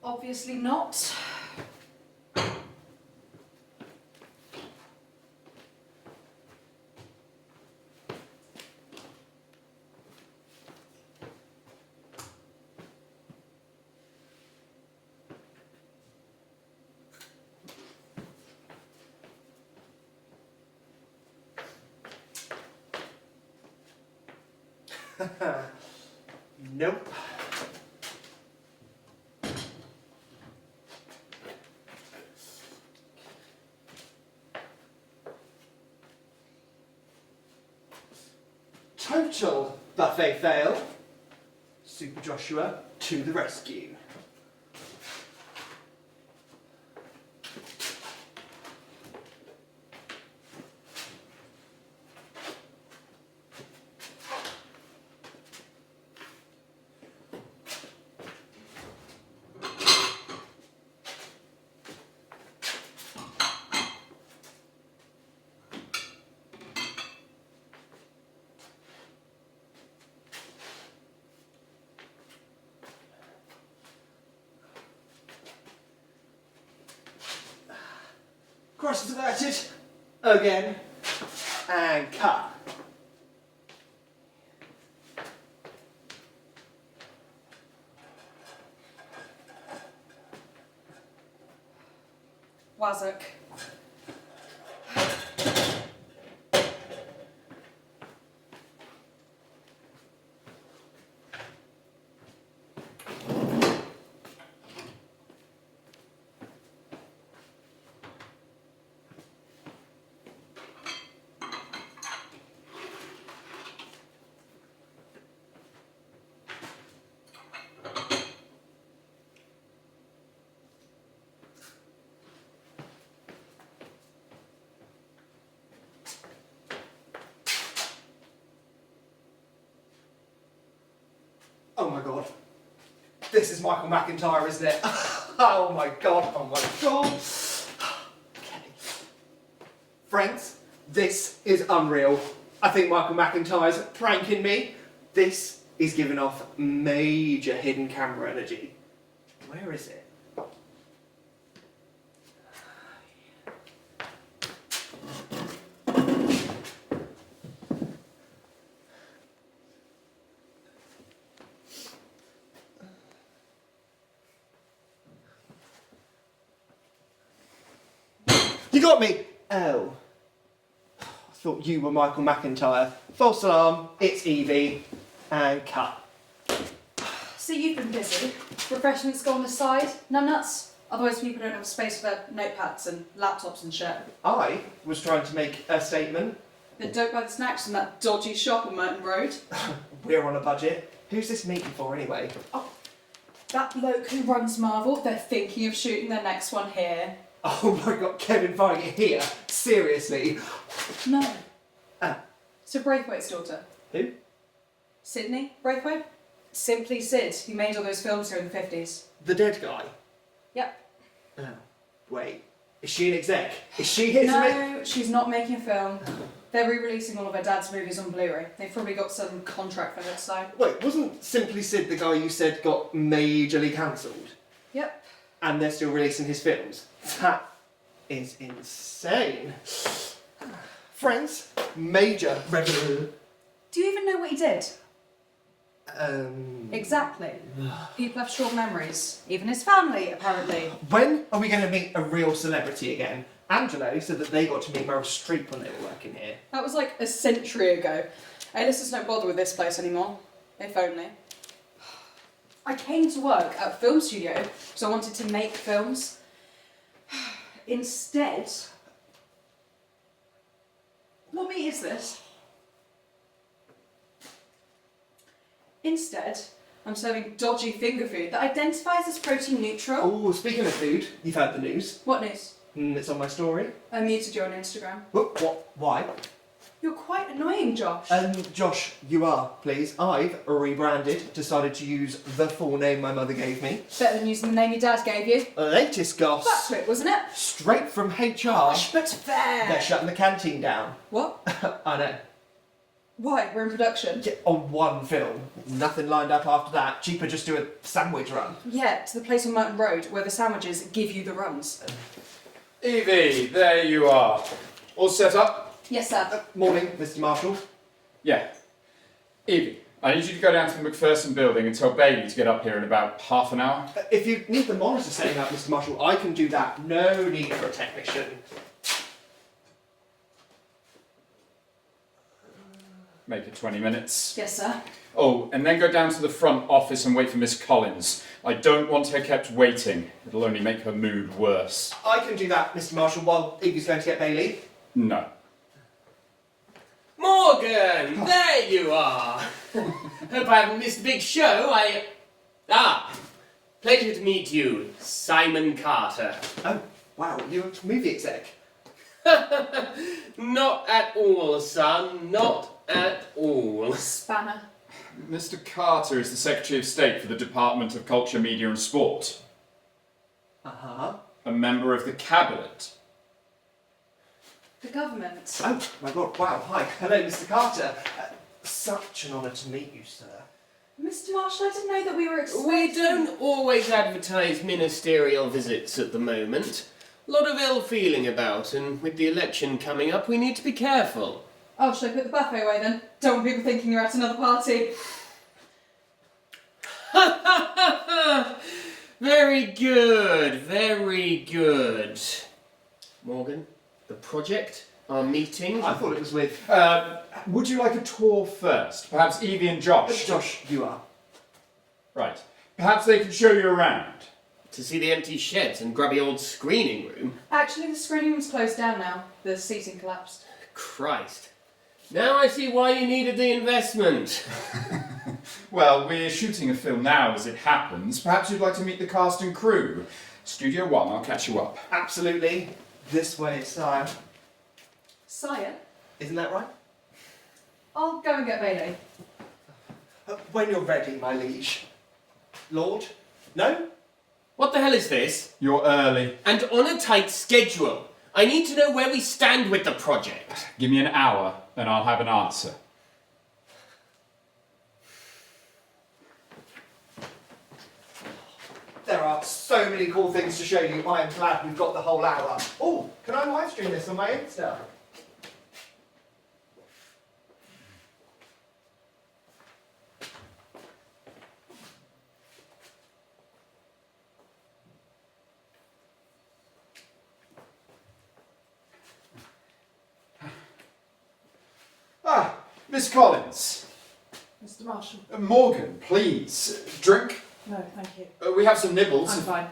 Obviously not. Nope. Total buffet fail. Super Joshua to the rescue. Cross diverted again and cut. Wazzock. Oh my god. This is Michael McIntyre, isn't it? Oh my god, oh my god. Okay. Friends, this is unreal. I think Michael McIntyre's pranking me. This is giving off major hidden camera energy. Where is it? You got me! Oh. I thought you were Michael McIntyre. False alarm, it's Evie. And cut. So you've been busy. Refreshments go on the side. Numbnuts. Otherwise people don't have space for their notepads and laptops and shit. I was trying to make a statement. But don't buy the snacks from that dodgy shop on Merton Road. We're on a budget. Who's this meeting for anyway? Oh, that bloke who runs Marvel, they're thinking of shooting their next one here. Oh my god, Kevin Feige here? Seriously? No. Ah. So Braithwaite's daughter. Who? Sidney Braithwaite? Simply Sid, who made all those films here in the 50s. The dead guy? Yep. Oh. Wait. Is she an exec? Is she here to make... No, she's not making a film. They're re-releasing all of her dad's movies on Blu-ray. They've probably got some contract for it, so... Wait, wasn't Simply Sid the guy you said got majorly cancelled? Yep. And they're still releasing his films? That is insane. Friends, major revenue. Do you even know what he did? Um... Exactly. People have short memories. Even his family, apparently. When are we going to meet a real celebrity again? Angelo said that they got to meet Meryl Streep when they were working here. That was like a century ago. A-listers don't bother with this place anymore. If only. I came to work at a film studio because I wanted to make films. Instead... What meat is this? Instead, I'm serving dodgy finger food that identifies as protein neutral. Oh, speaking of food, you've heard the news. What news? It's on my story. I muted you on Instagram. What? Why? You're quite annoying, Josh. Josh, you are, please. I've rebranded, decided to use the full name my mother gave me. Better than using the name your dad gave you. Latest goss. That's it, wasn't it? Straight from HR. Gosh, but fair. They're shutting the canteen down. What? I know. Why? We're in production. Yeah, on one film. Nothing lined up after that. Cheaper just do a sandwich run. Yeah, to the place on Merton Road where the sandwiches give you the runs. Evie, there you are. All set up? Yes, sir. Morning, Mr. Marshall. Yeah. Evie, I need you to go down to the McPherson building and tell Bailey to get up here in about half an hour. If you need the monitor setting up, Mr. Marshall, I can do that. No need for a technician. Make it 20 minutes. Yes, sir. Oh, and then go down to the front office and wait for Miss Collins. I don't want her kept waiting. It'll only make her mood worse. I can do that, Mr. Marshall, while Evie's going to get Bailey. No. Morgan, there you are. Hope I haven't missed the big show. Pleasure to meet you, Simon Carter. Oh, wow, you're a movie exec. Not at all, son, not at all. Spanner. Mr. Carter is the Secretary of State for the Department of Culture, Media and Sport. Uh-huh. A member of the Cabinet. The government. Oh, my God, wow, hi. Hello, Mr. Carter. Such an honour to meet you, sir. Mr. Marshall, I didn't know that we were expecting... We don't always advertise ministerial visits at the moment. A lot of ill feeling about, and with the election coming up, we need to be careful. Oh, should I put the buffet away then? Don't want people thinking you're at another party. Very good, very good. Morgan, the project, our meeting. I thought it was with... Would you like a tour first? Perhaps Evie and Josh? Josh, you are. Right. Perhaps they can show you around. To see the empty sheds and grubby old screening room. Actually, the screening room's closed down now. The seating collapsed. Christ. Now I see why you needed the investment. Well, we're shooting a film now as it happens. Perhaps you'd like to meet the cast and crew. Studio One, I'll catch you up. Absolutely. This way, sire. Sire, Isn't that right? I'll go and get Bailey. When you're ready, my liege. Lord? No? What the hell is this? You're early. And on a tight schedule. I need to know where we stand with the project. Give me an hour and I'll have an answer. There are so many cool things to show you. I am glad we've got the whole hour. Oh, can I live stream this on my Insta? Ah, Miss Collins. Mr. Marshall. Morgan, please. Drink. No, thank you. We have some nibbles. I'm fine.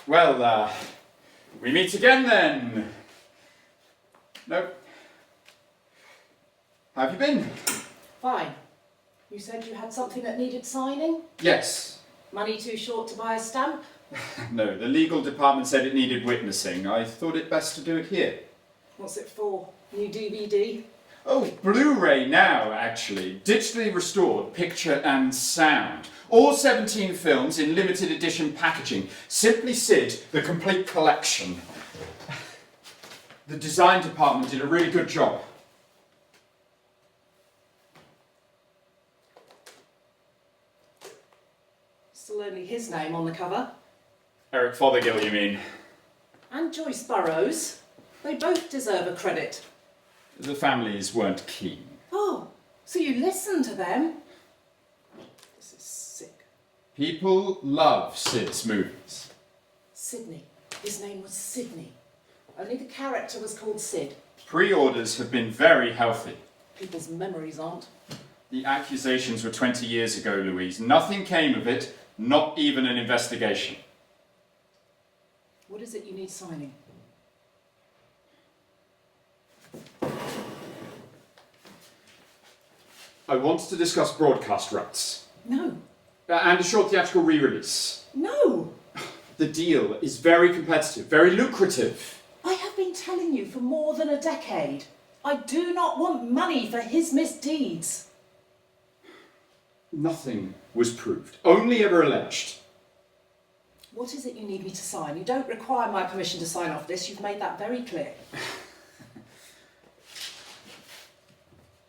Well, we meet again then. Nope. How have you been? Fine. You said you had something that needed signing? Yes. Money too short to buy a stamp? No, the legal department said it needed witnessing. I thought it best to do it here. What's it for? New DVD? Oh, Blu-ray now, actually. Digitally restored, picture and sound. All 17 films in limited edition packaging. Simply Sid, the complete collection. The design department did a really good job. Still only his name on the cover. Eric Fothergill, you mean? And Joyce Burrows. They both deserve a credit. The families weren't keen. Oh, so you listened to them? This is sick. People love Sid's movies. Sidney. His name was Sidney. Only the character was called Sid. Pre-orders have been very healthy. People's memories aren't. The accusations were 20 years ago, Louise. Nothing came of it, not even an investigation. What is it you need signing? I wanted to discuss broadcast rights. No. And a short theatrical re-release. No! The deal is very competitive, very lucrative. I have been telling you for more than a decade. I do not want money for his misdeeds. Nothing was proved, only ever alleged. What is it you need me to sign? You don't require my permission to sign off this. You've made that very clear.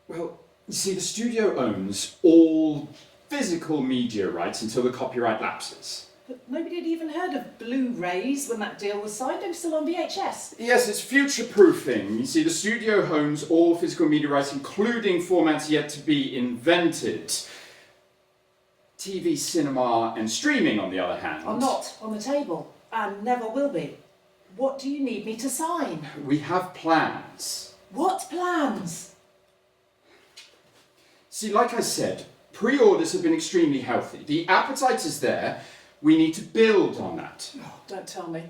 Well, you see, the studio owns all physical media rights until the copyright lapses. But nobody had even heard of Blu-rays when that deal was signed. It was still on VHS. Yes, it's future-proofing. You see, the studio owns all physical media rights, including formats yet to be invented. TV, cinema, and streaming, on the other hand. Are not on the table, and never will be. What do you need me to sign? We have plans. What plans? See, like I said, pre-orders have been extremely healthy. The appetite is there. We need to build on that. Oh, don't tell me.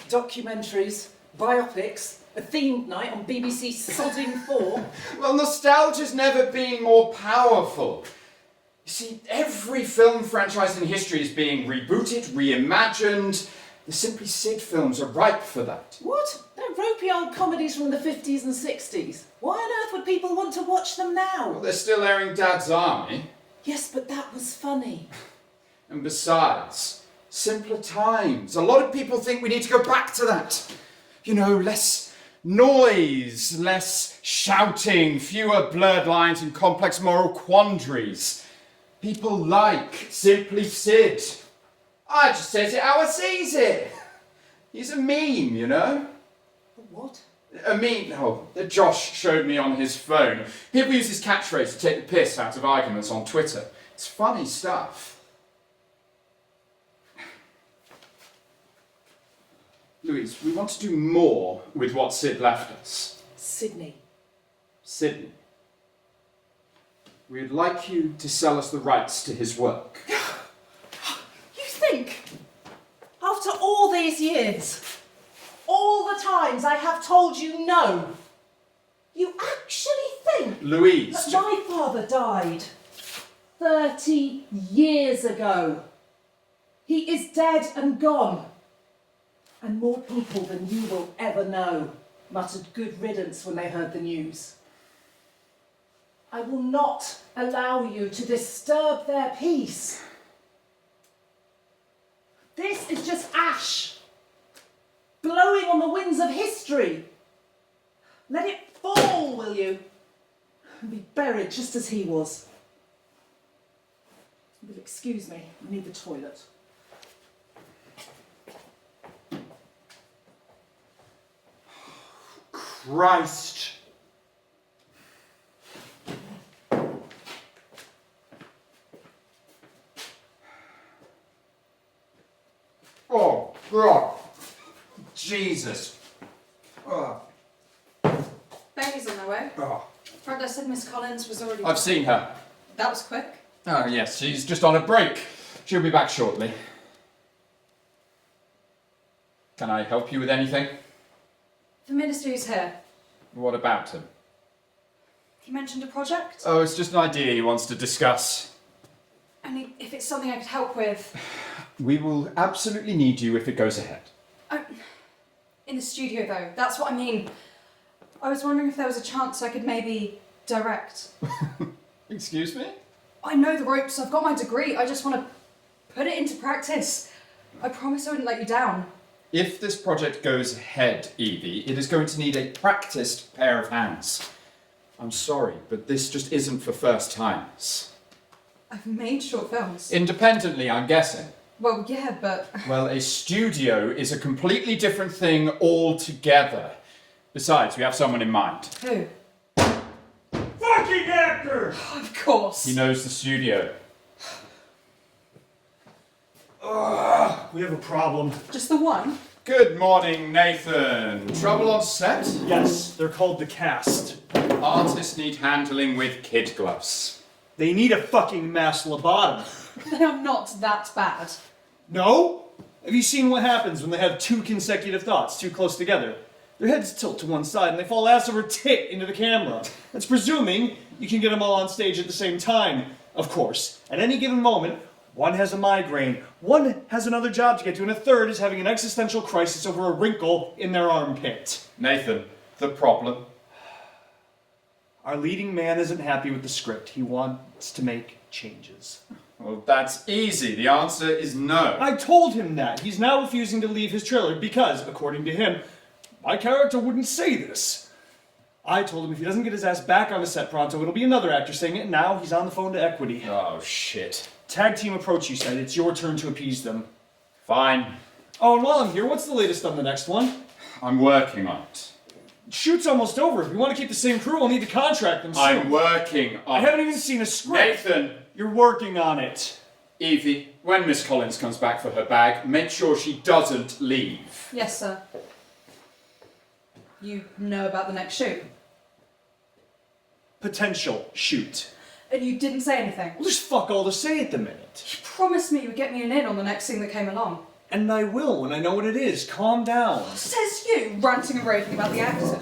Documentaries, biopics, a themed night on BBC Sodding 4. Well, nostalgia's never been more powerful. You see, every film franchise in history is being rebooted, reimagined. The Simply Sid films are ripe for that. What? They're ropey old comedies from the 50s and 60s. Why on earth would people want to watch them now? Well, they're still airing Dad's Army. Yes, but that was funny. And besides, simpler times. A lot of people think we need to go back to that. You know, less noise, less shouting, fewer blurred lines and complex moral quandaries. People like Simply Sid. I just says it how I sees it. He's a meme, you know? What? A meme, that Josh showed me on his phone. People use his catchphrase to take the piss out of arguments on Twitter. It's funny stuff. Louise, we want to do more with what Sid left us. Sidney. Sidney. We'd like you to sell us the rights to his work. You think? After all these years, all the times I have told you no, you actually think Louise. that my father died 30 years ago? He is dead and gone. And more people than you will ever know muttered good riddance when they heard the news. I will not allow you to disturb their peace. This is just ash, blowing on the winds of history. Let it fall, will you? And be buried just as he was. But excuse me, I need the toilet. Christ. Oh, God. Jesus. Oh. Baby's on their way. Oh. Brenda said Miss Collins was already... I've seen her. That was quick. Oh, yes, she's just on a break. She'll be back shortly. Can I help you with anything? The minister is here. What about him? He mentioned a project. Oh, it's just an idea he wants to discuss. And if it's something I could help with... We will absolutely need you if it goes ahead. In the studio, though. That's what I mean. I was wondering if there was a chance I could maybe direct. Excuse me? I know the ropes. I've got my degree. I just want to put it into practice. I promise I wouldn't let you down. If this project goes ahead, Evie, it is going to need a practiced pair of hands. I'm sorry, but this just isn't for first timers. I've made short films. Independently, I'm guessing. Well, yeah, but... Well, a studio is a completely different thing altogether. Besides, we have someone in mind. Who? Fucking actor! Of course. He knows the studio. We have a problem. Just the one? Good morning, Nathan. Trouble on set? Yes, they're called the cast. Artists need handling with kid gloves. They need a fucking mass lobotomy. They are not that bad. No? Have you seen what happens when they have two consecutive thoughts too close together? Their heads tilt to one side and they fall ass over tit into the camera. That's presuming you can get them all on stage at the same time. Of course, at any given moment, One has a migraine, one has another job to get to, and a third is having an existential crisis over a wrinkle in their armpit. Nathan, the problem? Our leading man isn't happy with the script. He wants to make changes. Well, that's easy. The answer is no. I told him that. He's now refusing to leave his trailer because, according to him, my character wouldn't say this. I told him if he doesn't get his ass back on the set pronto, it'll be another actor saying it, and now he's on the phone to Equity. Oh, shit. Tag team approach, you said. It's your turn to appease them. Fine. Oh, and while I'm here, what's the latest on the next one? I'm working on it. Shoot's almost over. If we want to keep the same crew, we'll need to contract them soon. I'm working on I haven't even seen a script. Nathan! You're working on it. Evie, when Miss Collins comes back for her bag, make sure she doesn't leave. Yes, sir. You know about the next shoot? Potential shoot. And you didn't say anything? Well, there's fuck all to say at the minute. You promised me you would get me an in on the next thing that came along. And I will when I know what it is. Calm down. Says you, ranting and raving about the actors.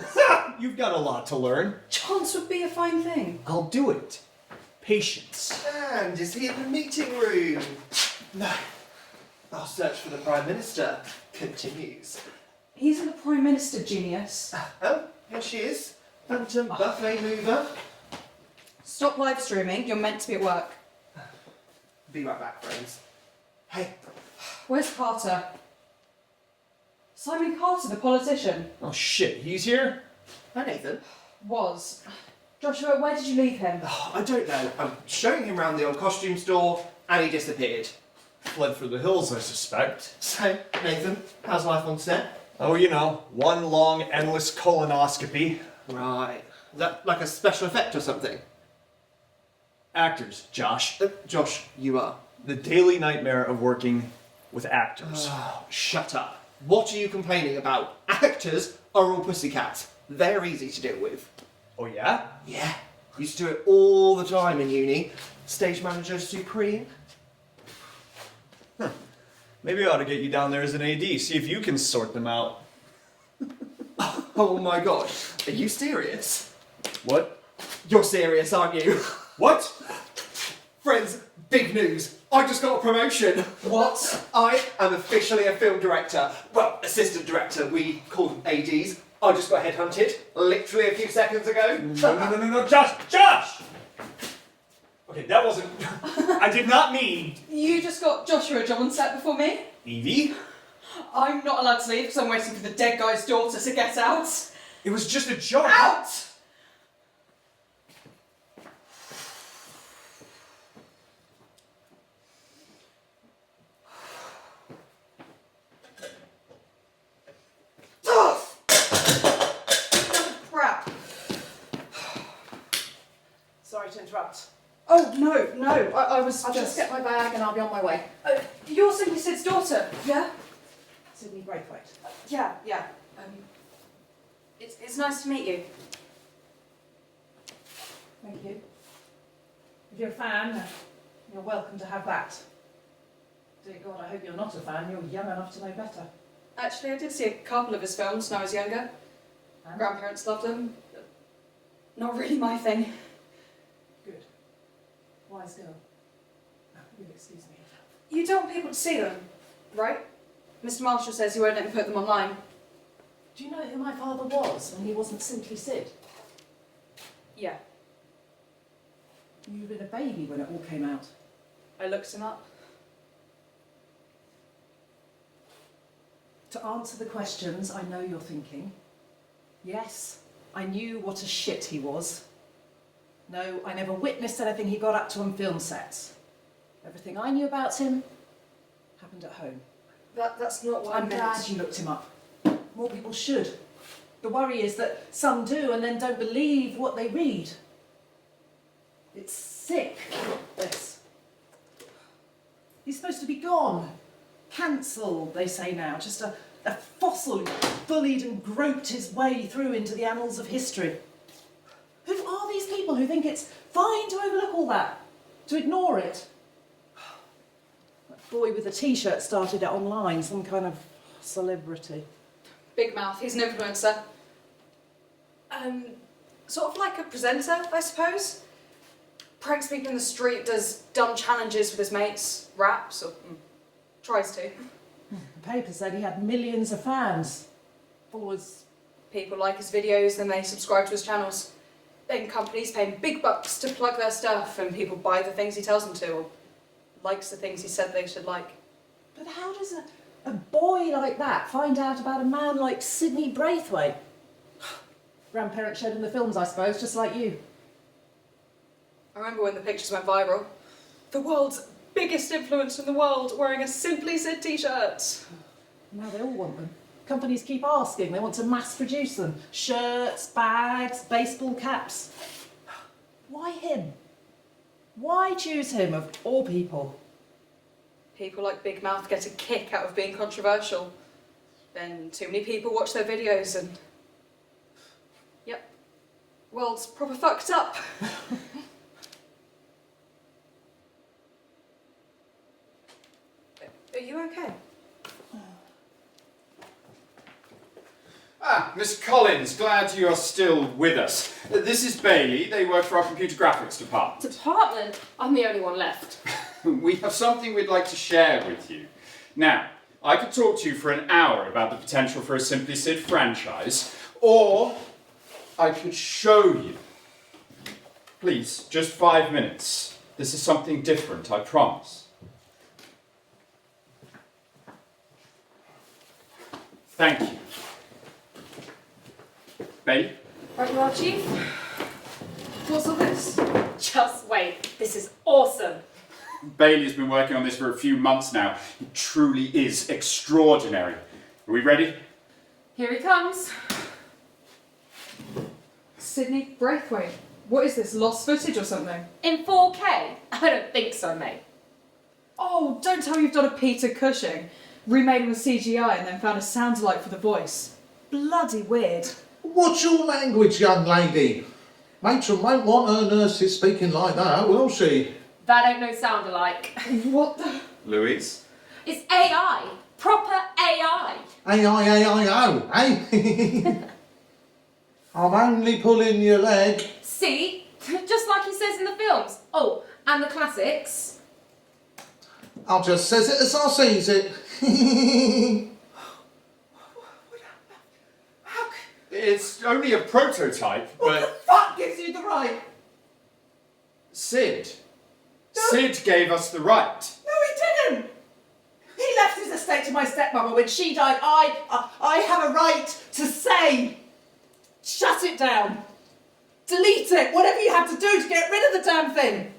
You've got a lot to learn. Chance would be a fine thing. I'll do it. Patience. And is he in the meeting room? No. Our search for the Prime Minister continues. He's in the Prime Minister, genius. Oh, here she is. Phantom buffet mover. Stop live streaming, you're meant to be at work. Be right back, friends. Hey, Where's Carter? Simon Carter, the politician. Oh shit, he's here? hi Nathan. Was. Joshua, where did you leave him? Oh, I don't know. I'm showing him around the old costume store and he disappeared. Fled for the hills, I suspect. So, Nathan, how's life on set? Oh, you know, one long, endless colonoscopy. Right. Is that like a special effect or something? Actors, Josh. Josh, you are. The daily nightmare of working with actors. Oh, shut up. What are you complaining about? Actors are all pussycats. They're easy to deal with. Oh yeah? Yeah. Used to do it all the time in uni. Stage manager supreme. Maybe I ought to get you down there as an AD, see if you can sort them out. Oh my god. Are you serious? What? You're serious, aren't you? What? Friends, big news. I just got a promotion. What? I am officially a film director. Well, assistant director. We call them ADs. I just got headhunted literally a few seconds ago. No, Josh! Okay, that wasn't... I did not mean... You just got Joshua a job on set before me? Evie? I'm not allowed to leave because I'm waiting for the dead guy's daughter to get out. It was just a joke. Out! Crap. Sorry to interrupt. Oh, no, I was I'll just get my bag and I'll be on my way. You're Simply Sid's daughter, yeah? Sidney Braithwaite. Yeah. It's nice to meet you. Thank you. If you're a fan, you're welcome to have that. Dear God, I hope you're not a fan. You're young enough to know better. Actually, I did see a couple of his films when I was younger. And? Grandparents loved them. Not really my thing. Good. Wise girl. Oh, you'll excuse me. You don't want people to see them, right? Mr. Marshall says he won't let me put them online. Do you know who my father was when he wasn't Simply Sid? Yeah, You'd been a baby when it all came out. I looked him up. To answer the questions I know you're thinking, yes, I knew what a shit he was. No, I never witnessed anything he got up to on film sets. Everything I knew about him happened at home. That's not what I'm glad you looked him up. More people should. The worry is that some do and then don't believe what they read. It's sick, this. He's supposed to be gone. Cancelled, they say now. Just a fossil who bullied and groped his way through into the annals of history. Who are these people who think it's fine to overlook all that? To ignore it? That boy with a t-shirt started it online, some kind of celebrity. Big mouth, he's an influencer. Sort of like a presenter, I suppose. pranks people in the street, does dumb challenges with his mates, raps, or tries to. The paper said he had millions of fans. Followers. People like his videos, then they subscribe to his channels. Then companies pay him big bucks to plug their stuff, and people buy the things he tells them to, or likes the things he said they should like. But how does a boy like that find out about a man like Sidney Braithwaite? Grandparents showed him the films, I suppose, just like you. I remember when the pictures went viral. The world's biggest influencer in the world wearing a Simply Sid t-shirt. Now they all want them. Companies keep asking, they want to mass produce them. Shirts, bags, baseball caps. Why him? Why choose him of all people? People like Big Mouth get a kick out of being controversial. Then too many people watch their videos and... Yep. World's proper fucked up. Are you okay? Ah, Miss Collins, glad you're still with us. This is Bailey. They work for our computer graphics department. Department? I'm the only one left. We have something we'd like to share with you. Now, I could talk to you for an hour about the potential for a Simply Sid franchise, or I could show you. Please, just 5 minutes. This is something different, I promise. Thank you. Bailey? Right you are, Chief. What's all this? Just wait. This is awesome. Bailey has been working on this for a few months now. It truly is extraordinary. Are we ready? Here he comes. Sidney Braithwaite. What is this, lost footage or something? In 4K? I don't think so, mate. Oh, don't tell me you've done a Peter Cushing. Remade him with CGI and then found a sound-alike for the voice. Bloody weird. What's your language, young lady? Matron won't want her nurses speaking like that, will she? That ain't no sound alike. What the... Louise? It's AI. Proper AI. A-I-A-I-O, eh? I'm only pulling your leg. See? Just like he says in the films. Oh, and the classics. I just says it as I sees it. It's only a prototype, What the but fuck gives you the right? Sid. Sid gave us the right. No, he didn't. He left his estate to my stepmother when she died. I have a right to say. Shut it down. Delete it. Whatever you have to do to get rid of the damn thing.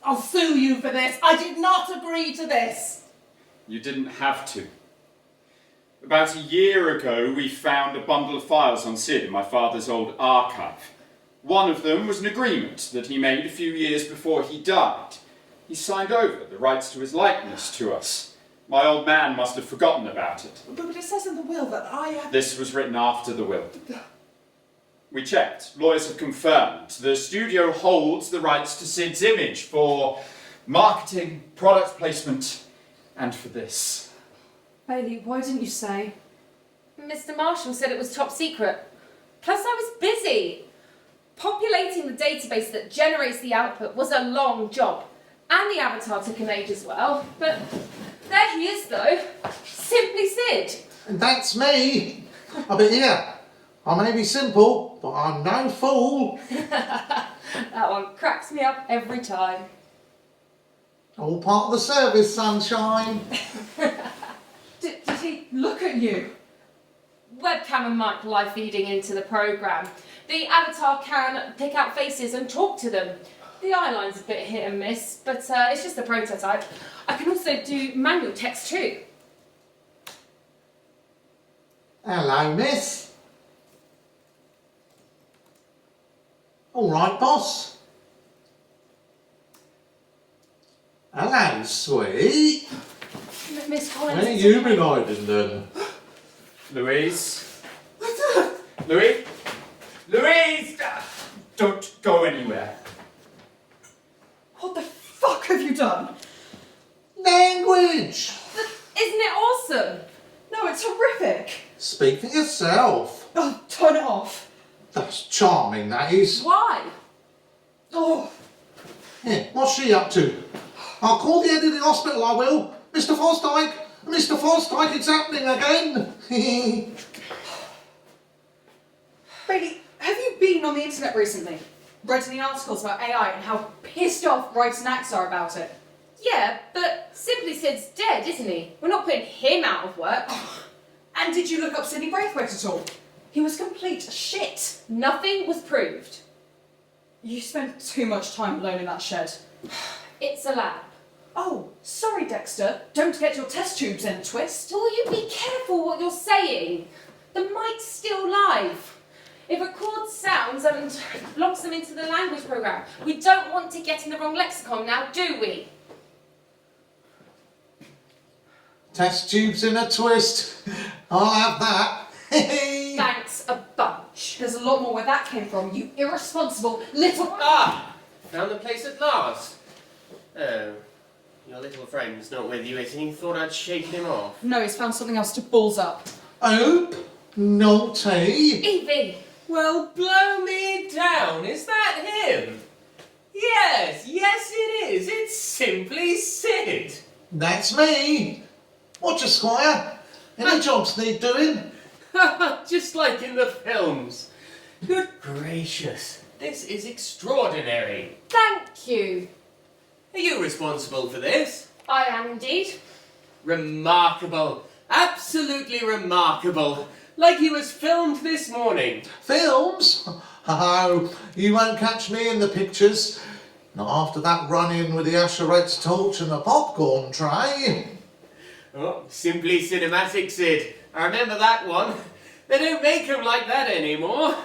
I'll sue you for this. I did not agree to this. You didn't have to. About a year ago, we found a bundle of files on Sid in my father's old archive. One of them was an agreement that he made a few years before he died. He signed over the rights to his likeness to us. My old man must have forgotten about it. But it says in the will that I have... This was written after the will. We checked. Lawyers have confirmed. The studio holds the rights to Sid's image for marketing, product placement, and for this. Bailey, why didn't you say? Mr. Marshall said it was top secret. Plus I was busy. Populating the database that generates the output was a long job. And the avatar took an age as well. But there he is though. Simply Sid. And that's me. I'll be here. I may be simple, but I'm no fool. That one cracks me up every time. All part of the service, sunshine. Did he look at you? Webcam and mic live feeding into the programme. The avatar can pick out faces and talk to them. The eyeline's a bit hit and miss, but it's just a prototype. I can also do manual text too. Hello, miss. All right, boss. Hello, sweet. Miss Collins. Where you been hiding then? Louise? Louise? Louise! Don't go anywhere. What the fuck have you done? Language! Isn't it awesome? No, it's horrific. Speak for yourself. Oh, turn it off. That's charming, that is. Why? Oh, Yeah, what's she up to? I'll call the head of the hospital, I will. Mr. Fosdyke! Mr. Fosdyke, it's happening again! Bailey, have you been on the internet recently? Read any articles about AI and how pissed off Wright and Axe are about it? Yeah, but Simply Sid's dead, isn't he? We're not putting him out of work. And did you look up Sidney Braithwaite at all? He was complete shit. Nothing was proved. You spent too much time alone in that shed. It's a lab. Oh, sorry, Dexter. Don't get your test tubes in a twist. Will you be careful what you're saying? The mic's still live. It records sounds and logs them into the language program. We don't want to get in the wrong lexicon now, do we? Test tubes in a twist. I'll have that. Thanks a bunch. There's a lot more where that came from, you irresponsible little... Ah! Found the place at last. Oh, your little friend's not with you, is he? Thought I'd shaken him off. No, he's found something else to balls up. Oop, naughty. Evie! Well, blow me down. Is that him? Yes, it is. It's Simply Sid. That's me. Watch a squire. Any jobs need doing? Just like in the films. Good gracious, this is extraordinary. Thank you. Are you responsible for this? I am indeed. Remarkable. Absolutely remarkable. Like he was filmed this morning. Films? Oh, you won't catch me in the pictures. Not after that run-in with the Asheret's torch and the popcorn tray. Oh, Simply Cinematic Sid. I remember that one. They don't make them like that anymore.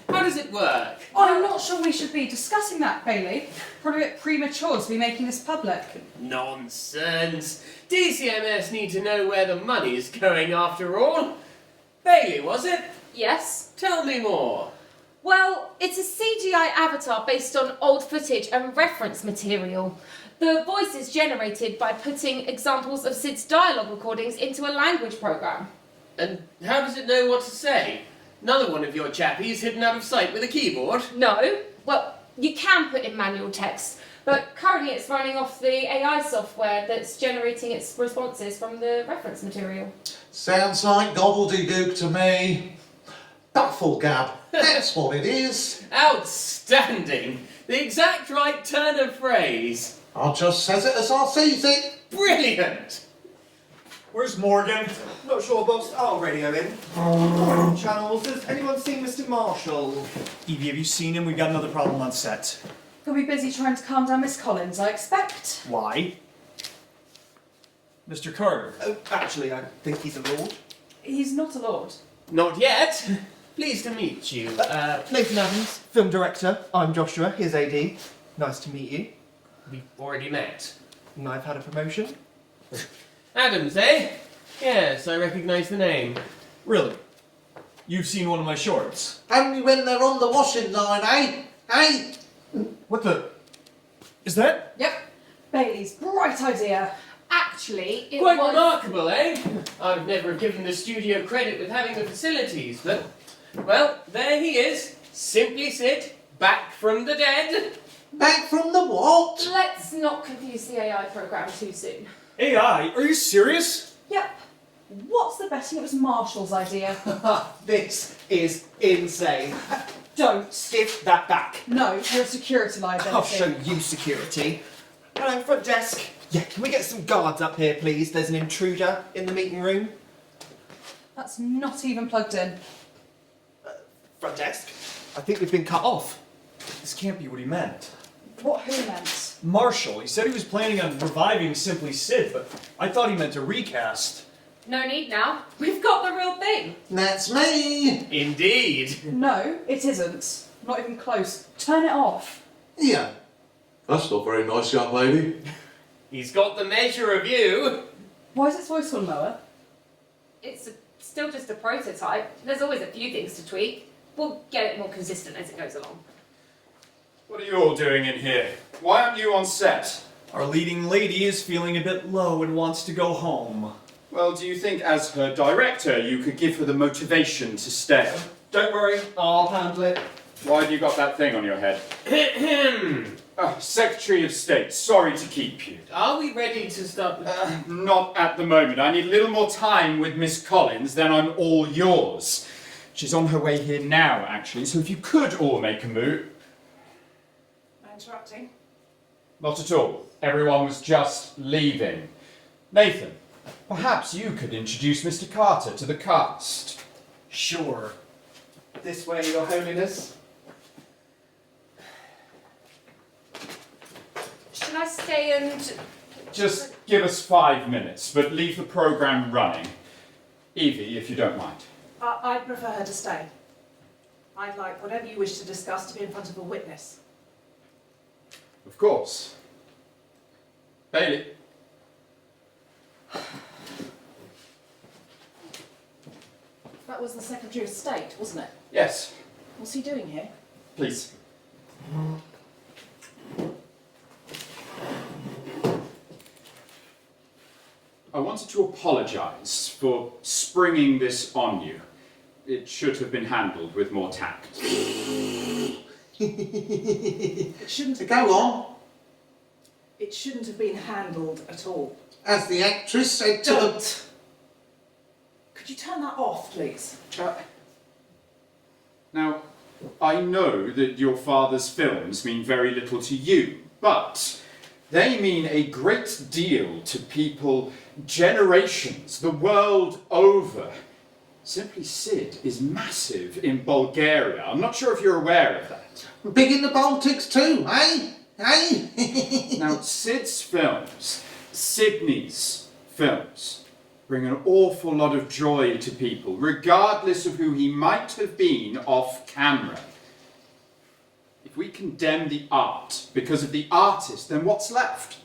How does it work? I'm not sure we should be discussing that, Bailey. Probably a bit premature to be making this public. Nonsense. DCMS need to know where the money's going after all. Bailey, was it? Yes. Tell me more. Well, it's a CGI avatar based on old footage and reference material. The voice is generated by putting examples of Sid's dialogue recordings into a language program. And how does it know what to say? Another one of your chappies hidden out of sight with a keyboard? No. Well, you can put in manual text, but currently it's running off the AI software that's generating its responses from the reference material. Sounds like gobbledygook to me. Bafflegab, that's what it is. Outstanding! The exact right turn of phrase. I just says it as I sees it. Brilliant! Where's Morgan? Not sure, boss. Oh, radio in. Channels. Has anyone seen Mr. Marshall? Evie, have you seen him? We've got another problem on set. He'll be busy trying to calm down Miss Collins, I expect. Why? Mr. Carter. Oh, actually, I think he's a lord. He's not a lord. Not yet. Pleased to meet you. Nathan Adams, film director. I'm Joshua, his AD. Nice to meet you. We've already met. And I've had a promotion. Adams, eh? Yes, I recognise the name. Really? You've seen one of my shorts? Only when they're on the washing line, eh? Eh? What the... Is that... Yep. Bailey's bright idea. Actually, it Quite was... remarkable, eh? I'd never have given the studio credit with having the facilities, but... Well, there he is. Simply Sid, back from the dead. Back from the what? Let's not confuse the AI program too soon. AI? Are you serious? Yep. What's the betting it was Marshall's idea? This is insane. Don't. Give that back. No, you're a security liability. I'll show you security. Hello, front desk. Yeah, can we get some guards up here, please? There's an intruder in the meeting room. That's not even plugged in. Front desk. I think we've been cut off. This can't be what he meant. What who meant? Marshall, he said he was planning on reviving Simply Sid, but I thought he meant a recast. No need now. We've got the real thing. That's me. Indeed. No, it isn't. Not even close. Turn it off. Yeah. That's not very nice, young lady. He's got the measure of you. Why is its voice on lower? It's still just a prototype. There's always a few things to tweak. We'll get it more consistent as it goes along. What are you all doing in here? Why aren't you on set? Our leading lady is feeling a bit low and wants to go home. Well, do you think as her director you could give her the motivation to stay? Don't worry, I'll handle it. Why have you got that thing on your head? Secretary of State, sorry to keep you. Are we ready to start? Not at the moment. I need a little more time with Miss Collins, then I'm all yours. She's on her way here now, actually, so if you could all make a move. Interrupting. Not at all. Everyone was just leaving. Nathan, perhaps you could introduce Mr. Carter to the cast. Sure. This way, Your Holiness. Should I stay and... Just give us 5 minutes, but leave the programme running. Evie, if you don't mind. I'd prefer her to stay. I'd like whatever you wish to discuss to be in front of a witness. Of course. Bailey. That was the Secretary of State, wasn't it? Yes, What's he doing here? please. I wanted to apologise for springing this on you. It should have been handled with more tact. It shouldn't have Go on. It shouldn't have been handled at all. As the actress said to the... Don't! Could you turn that off, please? Now, I know that your father's films mean very little to you, but they mean a great deal to people generations the world over. Simply Sid is massive in Bulgaria. I'm not sure if you're aware of that. Big in the Baltics too, eh? Eh? Now, Sid's films, Sidney's films, bring an awful lot of joy to people, regardless of who he might have been off camera. If we condemn the art because of the artist, then what's left?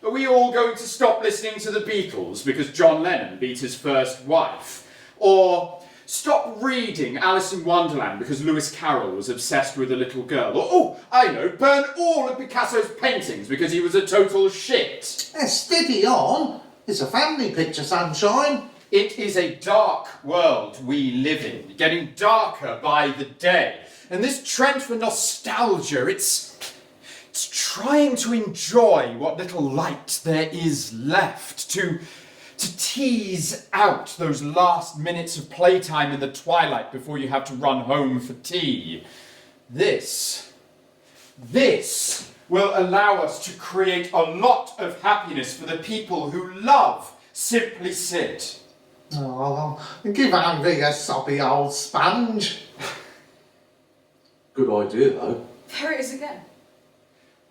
Are we all going to stop listening to the Beatles because John Lennon beat his first wife? Or stop reading Alice in Wonderland because Lewis Carroll was obsessed with a little girl? Or, oh, I know, burn all of Picasso's paintings because he was a total shit? Steady on. It's a family picture, sunshine. It is a dark world we live in, getting darker by the day. And this trend for nostalgia, it's trying to enjoy what little light there is left, to tease out those last minutes of playtime in the twilight before you have to run home for tea. This will allow us to create a lot of happiness for the people who love Simply Sid. Oh, give Andy a soppy old sponge. Good idea, though. There it is again.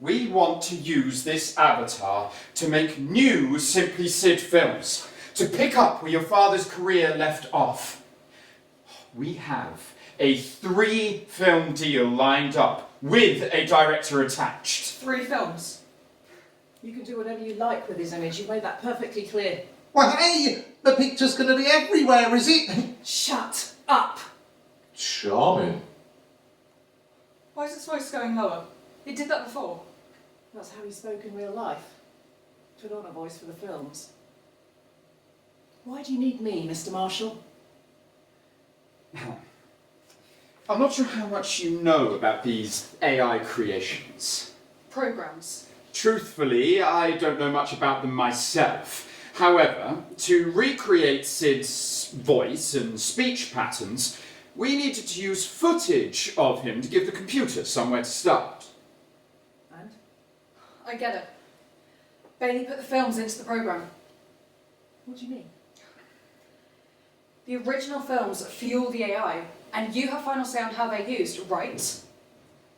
We want to use this avatar to make new Simply Sid films, to pick up where your father's career left off. We have a 3-film deal lined up with a director attached. 3 films. You can do whatever you like with his image. You've made that perfectly clear. Well, hey, the picture's going to be everywhere, is it? Shut up! Charming. Why is its voice going lower? It did that before. That's how he spoke in real life. Put on a voice for the films. Why do you need me, Mr. Marshall? I'm not sure how much you know about these AI creations. Programs. Truthfully, I don't know much about them myself. However, to recreate Sid's voice and speech patterns, we needed to use footage of him to give the computer somewhere to start. And? I get it. Bailey put the films into the program. What do you mean? The original films fuel the AI, and you have final say on how they're used, right?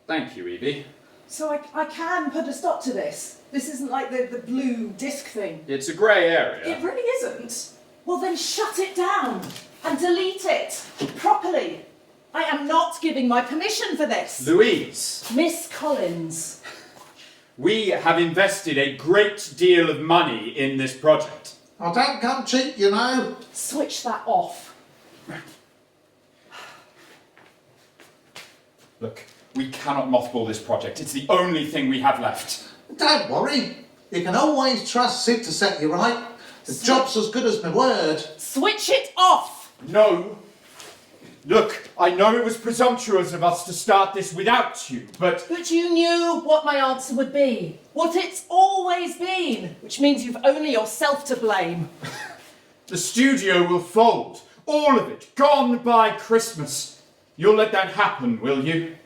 Thank you, Evie. So I can put a stop to this. This isn't like the blue disc thing. It's a grey area. It really isn't. Well then shut it down and delete it properly. I am not giving my permission for this. Louise, Miss Collins. we have invested a great deal of money in this project. I don't come cheap, you know. Switch that off. Look, we cannot mothball this project. It's the only thing we have left. Don't worry. You can always trust Sid to set you right. The job's as good as my word. Switch it off! No. Look, I know it was presumptuous of us to start this without you, but... But you knew what my answer would be. What it's always been. Which means you've only yourself to blame. The studio will fold. All of it. Gone by Christmas. You'll let that happen, will you?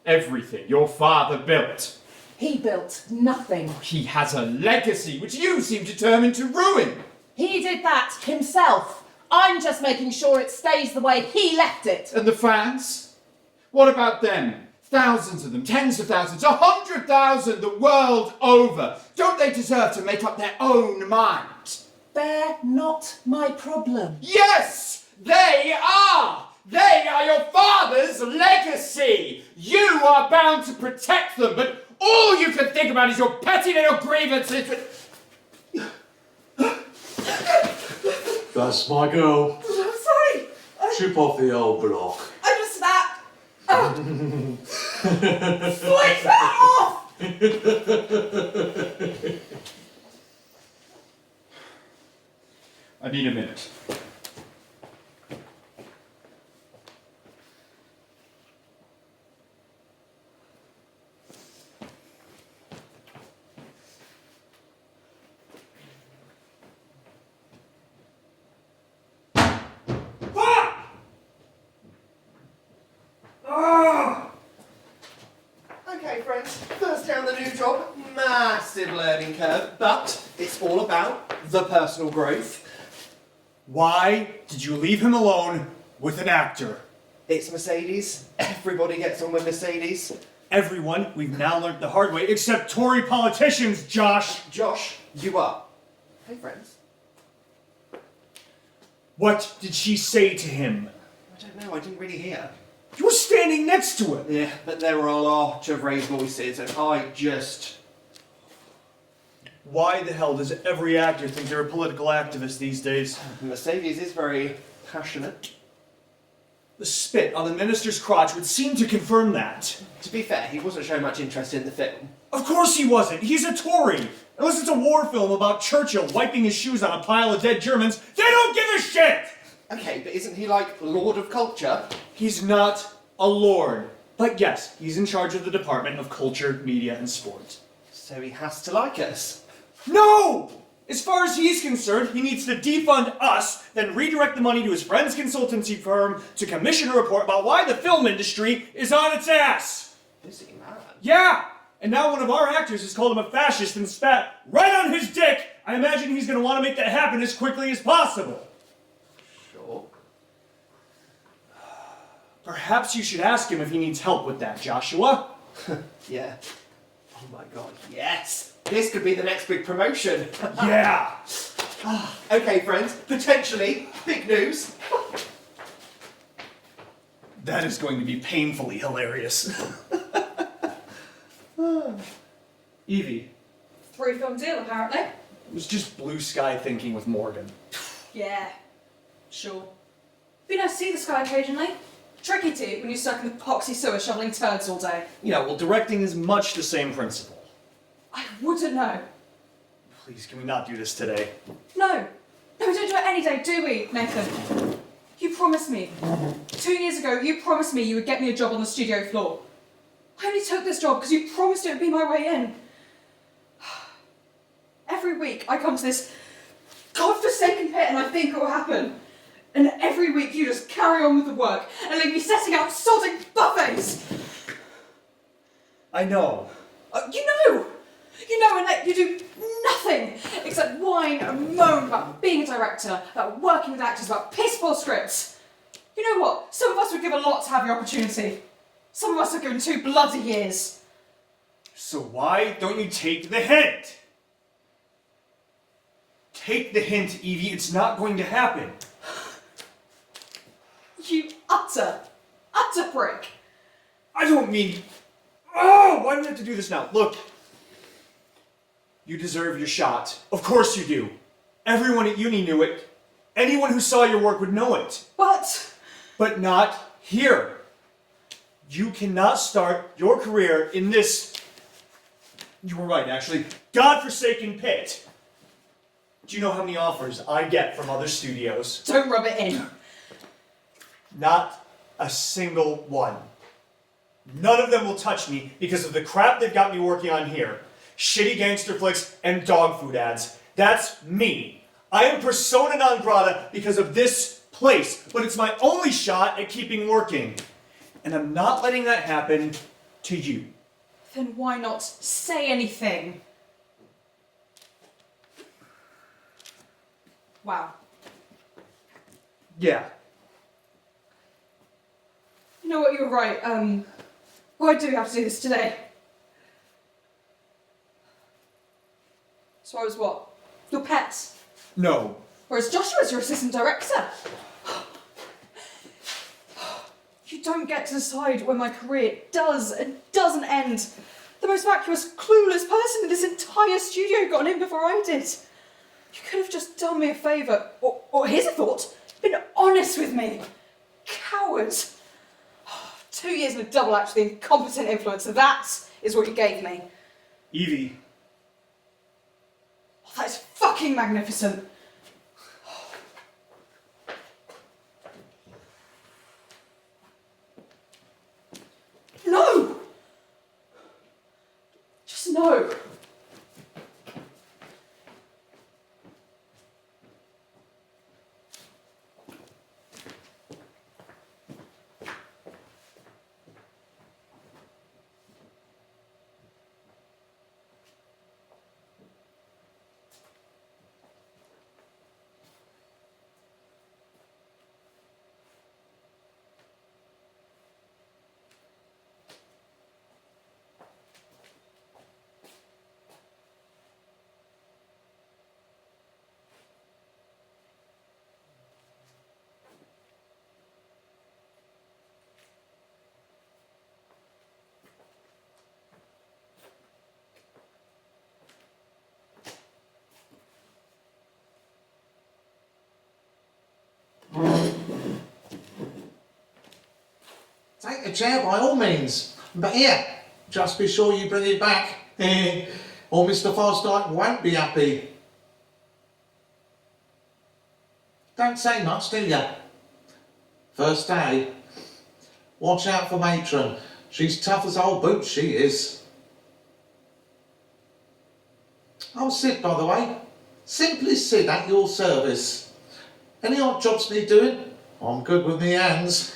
Everything your father built. He built nothing. He has a legacy which you seem determined to ruin. He did that himself. I'm just making sure it stays the way he left it. And the fans? What about them? Thousands of them, tens of thousands, 100,000 the world over. Don't they deserve to make up their own mind? They're not my problem. Yes, they are! They are your father's legacy! You are bound to protect them, but all you can think about is your petty little grievances with... That's my girl. I'm sorry. Chip off the old block. I just that. Switch that off! I need a minute. Okay, friends, first day on the new job, massive learning curve, but it's all about the personal growth. Why did you leave him alone with an actor? It's Mercedes. Everybody gets on with Mercedes. Everyone, we've now learned the hard way, except Tory politicians, Josh. Josh, you are. Hey, friends. What did she say to him? I don't know, I didn't really hear. You were standing next to him. Yeah, but there were a lot of raised voices, and I just... Why the hell does every actor think they're a political activist these days? Mercedes is very passionate. The spit on the minister's crotch would seem to confirm that. To be fair, he wasn't showing much interest in the film. Of course he wasn't. He's a Tory. Unless it's a war film about Churchill wiping his shoes on a pile of dead Germans, they don't give a shit! Okay, but isn't he like Lord of Culture? He's not a lord. But yes, he's in charge of the Department of Culture, Media and Sport. So he has to like us. No! As far as he's concerned, he needs to defund us, then redirect the money to his friend's consultancy firm to commission a report about why the film industry is on its ass. Is he mad? Yeah! And now one of our actors has called him a fascist and spat right on his dick. I imagine he's going to want to make that happen as quickly as possible. Sure. Perhaps you should ask him if he needs help with that, Joshua. Yeah. Oh my god, yes! This could be the next big promotion. Yeah! Okay, friends, potentially big news. That is going to be painfully hilarious. Evie, 3-film deal, apparently. it was just blue sky thinking with Morgan. Yeah, sure. Be nice to see this guy occasionally. Tricky too when you're stuck in the poxy sewer shoveling turds all day. Yeah, well, directing is much the same principle. I wouldn't know. Please, can we not do this today? No, we don't do it any day, do we, Nathan? You promised me. 2 years ago, you promised me you would get me a job on the studio floor. I only took this job because you promised it would be my way in. Every week I come to this godforsaken pit and I think it will happen. And every week you just carry on with the work and leave me setting out sodding buffets. I know. You know, and that you do nothing except whine and moan about being a director, about working with actors, about piss poor scripts. You know what? Some of us would give a lot to have the opportunity. Some of us have given 2 bloody years. So why don't you take the hint? Take the hint, Evie. It's not going to happen. You utter prick. I don't mean... Oh, why do we have to do this now? Look. You deserve your shot. Of course you do. Everyone at uni knew it. Anyone who saw your work would know it. But not here. You cannot start your career in this... You were right, actually. godforsaken pit. Do you know how many offers I get from other studios? Don't rub it in. Not a single one. None of them will touch me because of the crap they've got me working on here. Shitty gangster flicks and dog food ads. That's me. I am persona non grata because of this place, but it's my only shot at keeping working. And I'm not letting that happen to you. Then why not say anything? Wow. Yeah. You know what, you were right. Why do we have to do this today? So I was what? Your pet? No. Whereas Joshua's your assistant director. You don't get to decide when my career does and doesn't end. The most vacuous, clueless person in this entire studio got in before I did. You could have just done me a favour, or here's a thought, been honest with me. Coward. 2 years in a double act with the incompetent influencer, that is what you gave me. Evie. Oh, that is fucking magnificent. No! Just no. Take the chair by all means. But here, just be sure you bring it back. Or Mr. Fosdyke won't be happy. Don't say much, do you? First day. Watch out for Matron. She's tough as old boots, she is. I'm Sid, by the way. Simply Sid at your service. Any odd jobs need doing? I'm good with me hands.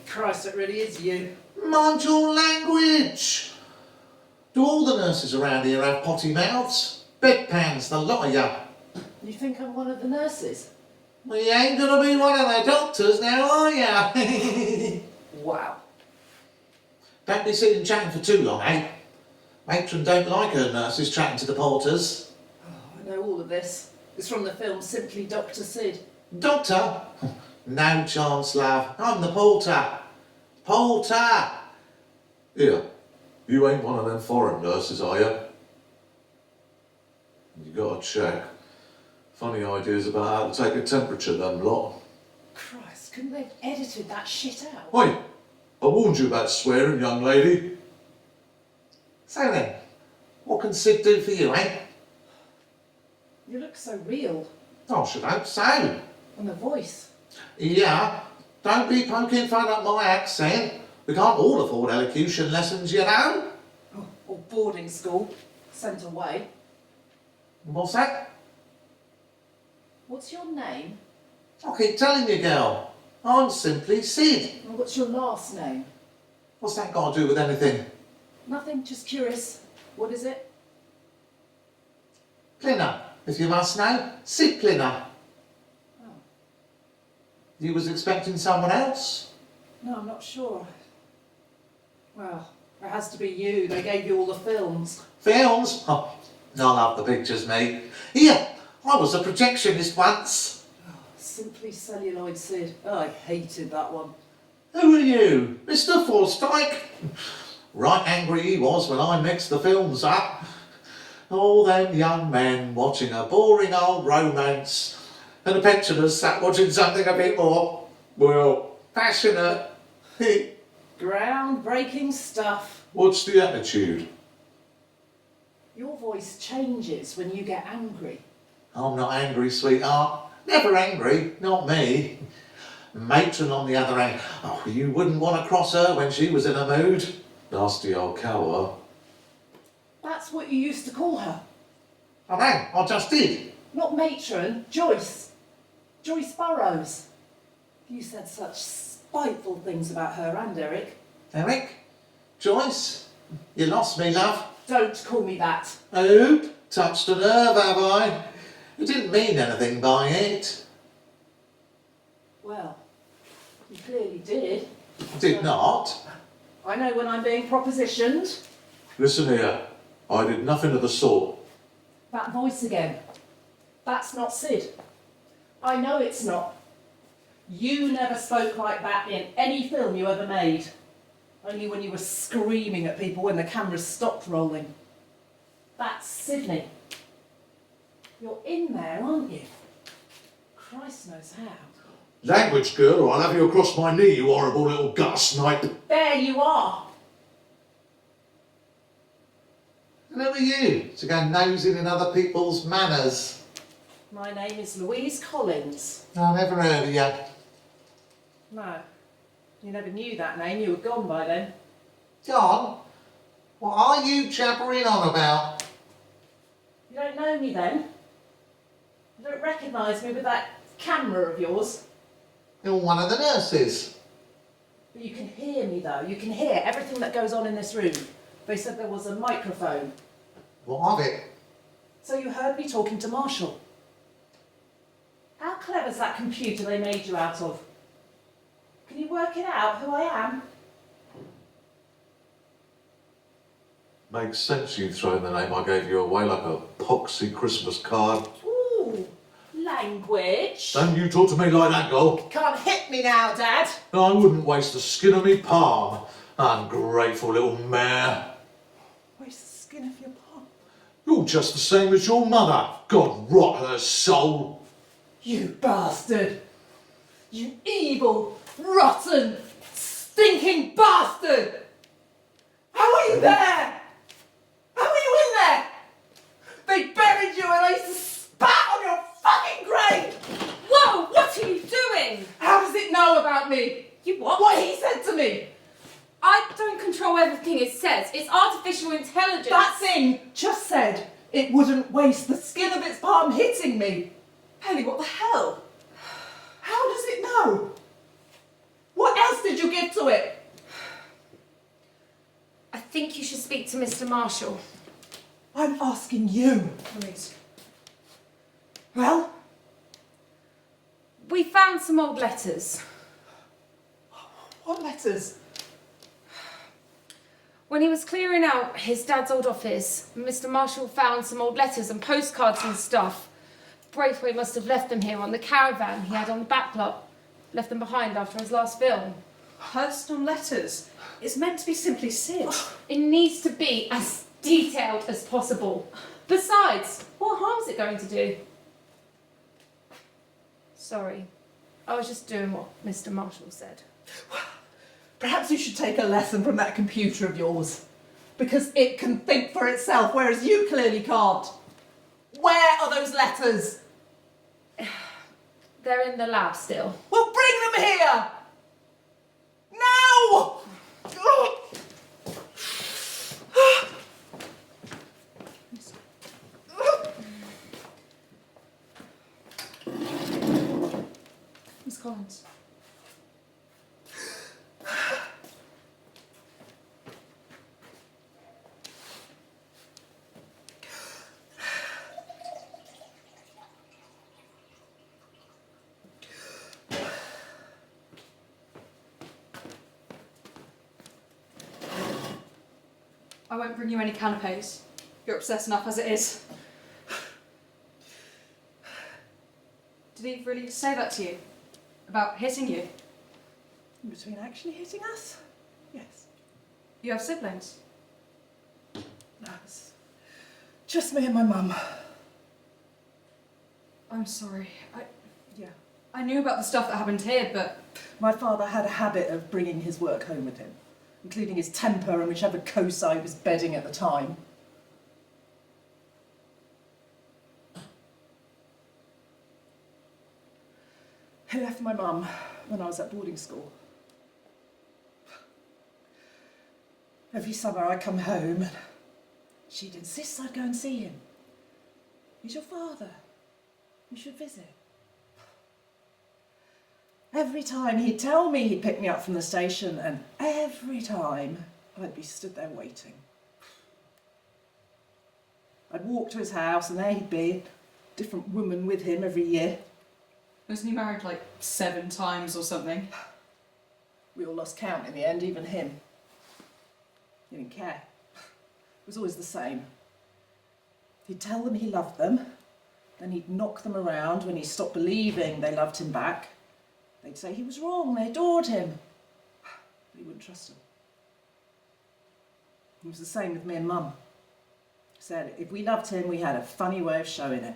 Christ, it really is you. Mind your language. Do all the nurses around here have potty mouths? Bedpans, the lot of ya. You think I'm one of the nurses? Well, you ain't gonna be one of the doctors now, are ya? Wow. Don't be sitting chatting for too long, eh? Matron don't like her nurses chatting to the porters. Oh, I know all of this. It's from the film Simply Dr. Sid. Doctor? No chance, love. I'm the porter. Porter! Here, you ain't one of them foreign nurses, are you? You gotta check. Funny ideas about how to take a temperature, them lot. Christ, couldn't they have edited that shit out? Wait, I warned you about swearing, young lady. So then, what can Sid do for you, eh? You look so real. I should hope so. And the voice. Yeah, don't be poking fun at my accent. We can't all afford elocution lessons, you know. Oh, or boarding school. Sent away. What's that? What's your name? I keep telling you, girl. I'm Simply Sid. And what's your last name? What's that got to do with anything? Nothing, just curious. What is it? Plinner, if you must know. Sid Plinner. Oh. You was expecting someone else? No, I'm not sure. Well, it has to be you. They gave you all the films. Films? Oh, I love the pictures, mate. Here, I was a projectionist once. Simply Celluloid Sid. Oh, I hated that one. Who are you? Mr. Fosdyke? Right angry he was when I mixed the films up. All them young men watching a boring old romance, and the pensioners sat watching something a bit more, well, passionate. Groundbreaking stuff. What's the attitude? Your voice changes when you get angry. I'm not angry, sweetheart. Never angry, not me. Matron, on the other hand, oh, you wouldn't want to cross her when she was in a mood. Nasty old cow, That's what you used to call her. I know, I just did. Not matron, Joyce. Joyce Burrows. You said such spiteful things about her and Eric. Eric? Joyce? You lost me, love. Don't call me that. Oh, touched a nerve, have I? You didn't mean anything by it. Well, you clearly did. Did not. I know when I'm being propositioned. Listen here, I did nothing of the sort. That voice again. That's not Sid. I know it's not. You never spoke like that in any film you ever made. Only when you were screaming at people when the cameras stopped rolling. That's Sidney. You're in there, aren't you? Christ knows how. Language, girl, or I'll have you across my knee, you horrible little gutter snipe. There you are. And who are you to go nosing in other people's manners? My name is Louise Collins. I never heard of you. No, you never knew that name. You were gone by then. John, what are you jabbering on about? You don't know me then? You don't recognise me with that camera of yours? You're one of the nurses. But you can hear me though. You can hear everything that goes on in this room. They said there was a microphone. What of it? So you heard me talking to Marshall. How clever's that computer they made you out of? Can you work it out who I am? Makes sense you throwing the name I gave you away like a poxy Christmas card. Ooh, language. Don't you talk to me like that, girl. Can't hit me now, Dad. I wouldn't waste the skin of me palm. Ungrateful little mare. Where's the skin of your palm? You're just the same as your mother. God rot her soul. You bastard! You evil, rotten, stinking bastard! How are you there? How are you in there? They buried you and they spat on your fucking grave! Whoa, what are you doing? How does it know about me? You what? What he said to me? I don't control everything it says. It's artificial intelligence. That thing just said it wouldn't waste the skin of its palm hitting me. Ellie, what the hell? How does it know? What else did you give to it? I think you should speak to Mr. Marshall. I'm asking you. Louise. Well? We found some old letters. What letters? When he was clearing out his dad's old office, Mr. Marshall found some old letters and postcards and stuff. Braithwaite must have left them here on the caravan he had on the back lot. Left them behind after his last film. Personal letters. It's meant to be Simply Sid. It needs to be as detailed as possible. Besides, what harm is it going to do? Sorry, I was just doing what Mr. Marshall said. Perhaps you should take a lesson from that computer of yours. Because it can think for itself, whereas you clearly can't. Where are those letters? They're in the lab still. Well, bring them here! Now! Miss Collins. I won't bring you any canapes. You're obsessed enough as it is. Did he really say that to you? About hitting you? Between actually hitting us? Yes. You have siblings? No, it's just me and my mum. I'm sorry. Yeah. I knew about the stuff that happened here, but My father had a habit of bringing his work home with him, including his temper and whichever cosi he was bedding at the time. He left my mum when I was at boarding school. Every summer I'd come home and she'd insist I'd go and see him. He's your father. You should visit. Every time he'd tell me he'd pick me up from the station, and every time I'd be stood there waiting. I'd walk to his house and there he'd be, a different woman with him every year. Wasn't he married like 7 times or something? We all lost count in the end, even him. He didn't care. It was always the same. He'd tell them he loved them, then he'd knock them around when he stopped believing they loved him back. They'd say he was wrong, they adored him. But he wouldn't trust them. It was the same with me and Mum. He said if we loved him, we had a funny way of showing it.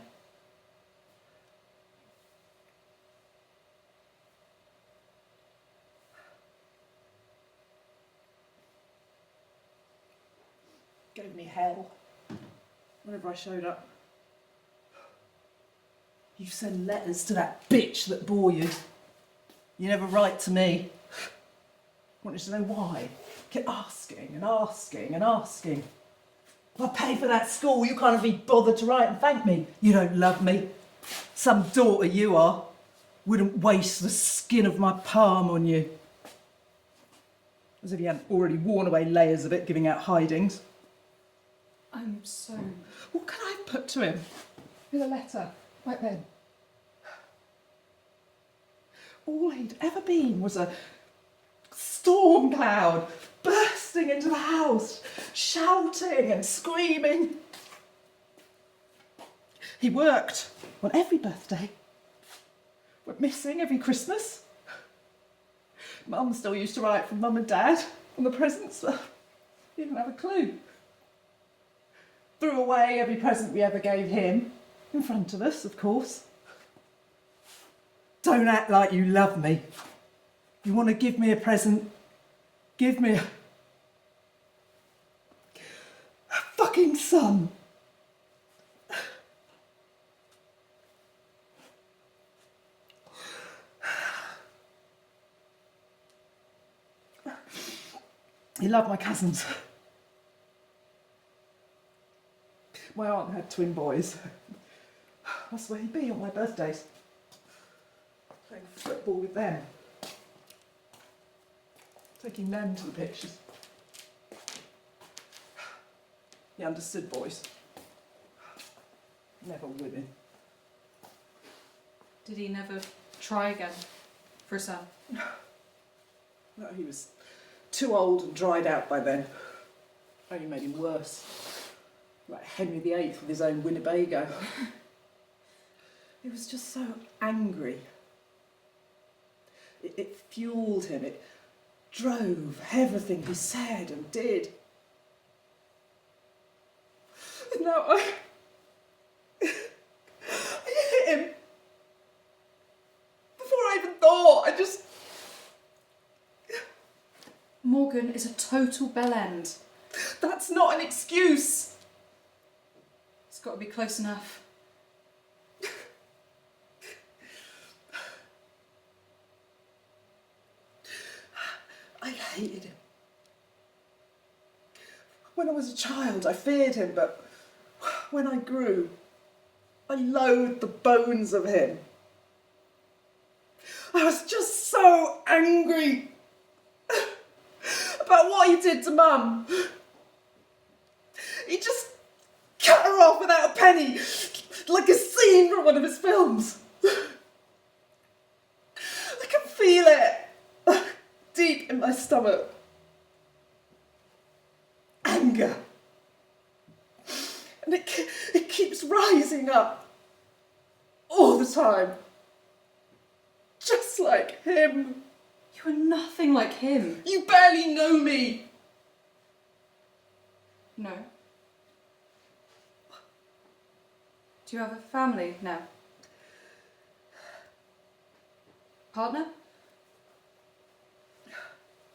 Gave me hell whenever I showed up. You send letters to that bitch that bore you. You never write to me. Wanted to know why. Kept asking and asking and asking. I pay for that school, you can't even be bothered to write and thank me. You don't love me. Some daughter you are. Wouldn't waste the skin of my palm on you. As if you hadn't already worn away layers of it, giving out hidings. I'm so... What could I have put to him in a letter, like then? All he'd ever been was a storm cloud bursting into the house, shouting and screaming. He worked on every birthday, went missing every Christmas. Mum still used to write from Mum and Dad on the presents, but he didn't have a clue. Threw away every present we ever gave him, in front of us, of course. Don't act like you love me. You want to give me a present? Give me a fucking son. He loved my cousins. My aunt had twin boys. That's where he'd be on my birthdays. Playing football with them. Taking them to the pictures. He understood boys. Never women. Did he never try again for a son? No, he was too old and dried out by then. Only made him worse. Like Henry VIII with his own Winnebago. He was just so angry. It fueled him. It drove everything he said and did. And now I hit him. Before I even thought, I just... Morgan is a total bell end. That's not an excuse. It's got to be close enough. I hated him. When I was a child, I feared him, but when I grew, I loathed the bones of him. I was just so angry about what he did to Mum. He just cut her off without a penny, like a scene from one of his films. I can feel it, deep in my stomach. Anger. And it keeps rising up all the time. Just like him. You are nothing like him. You barely know me. No. Do you have a family now? Partner?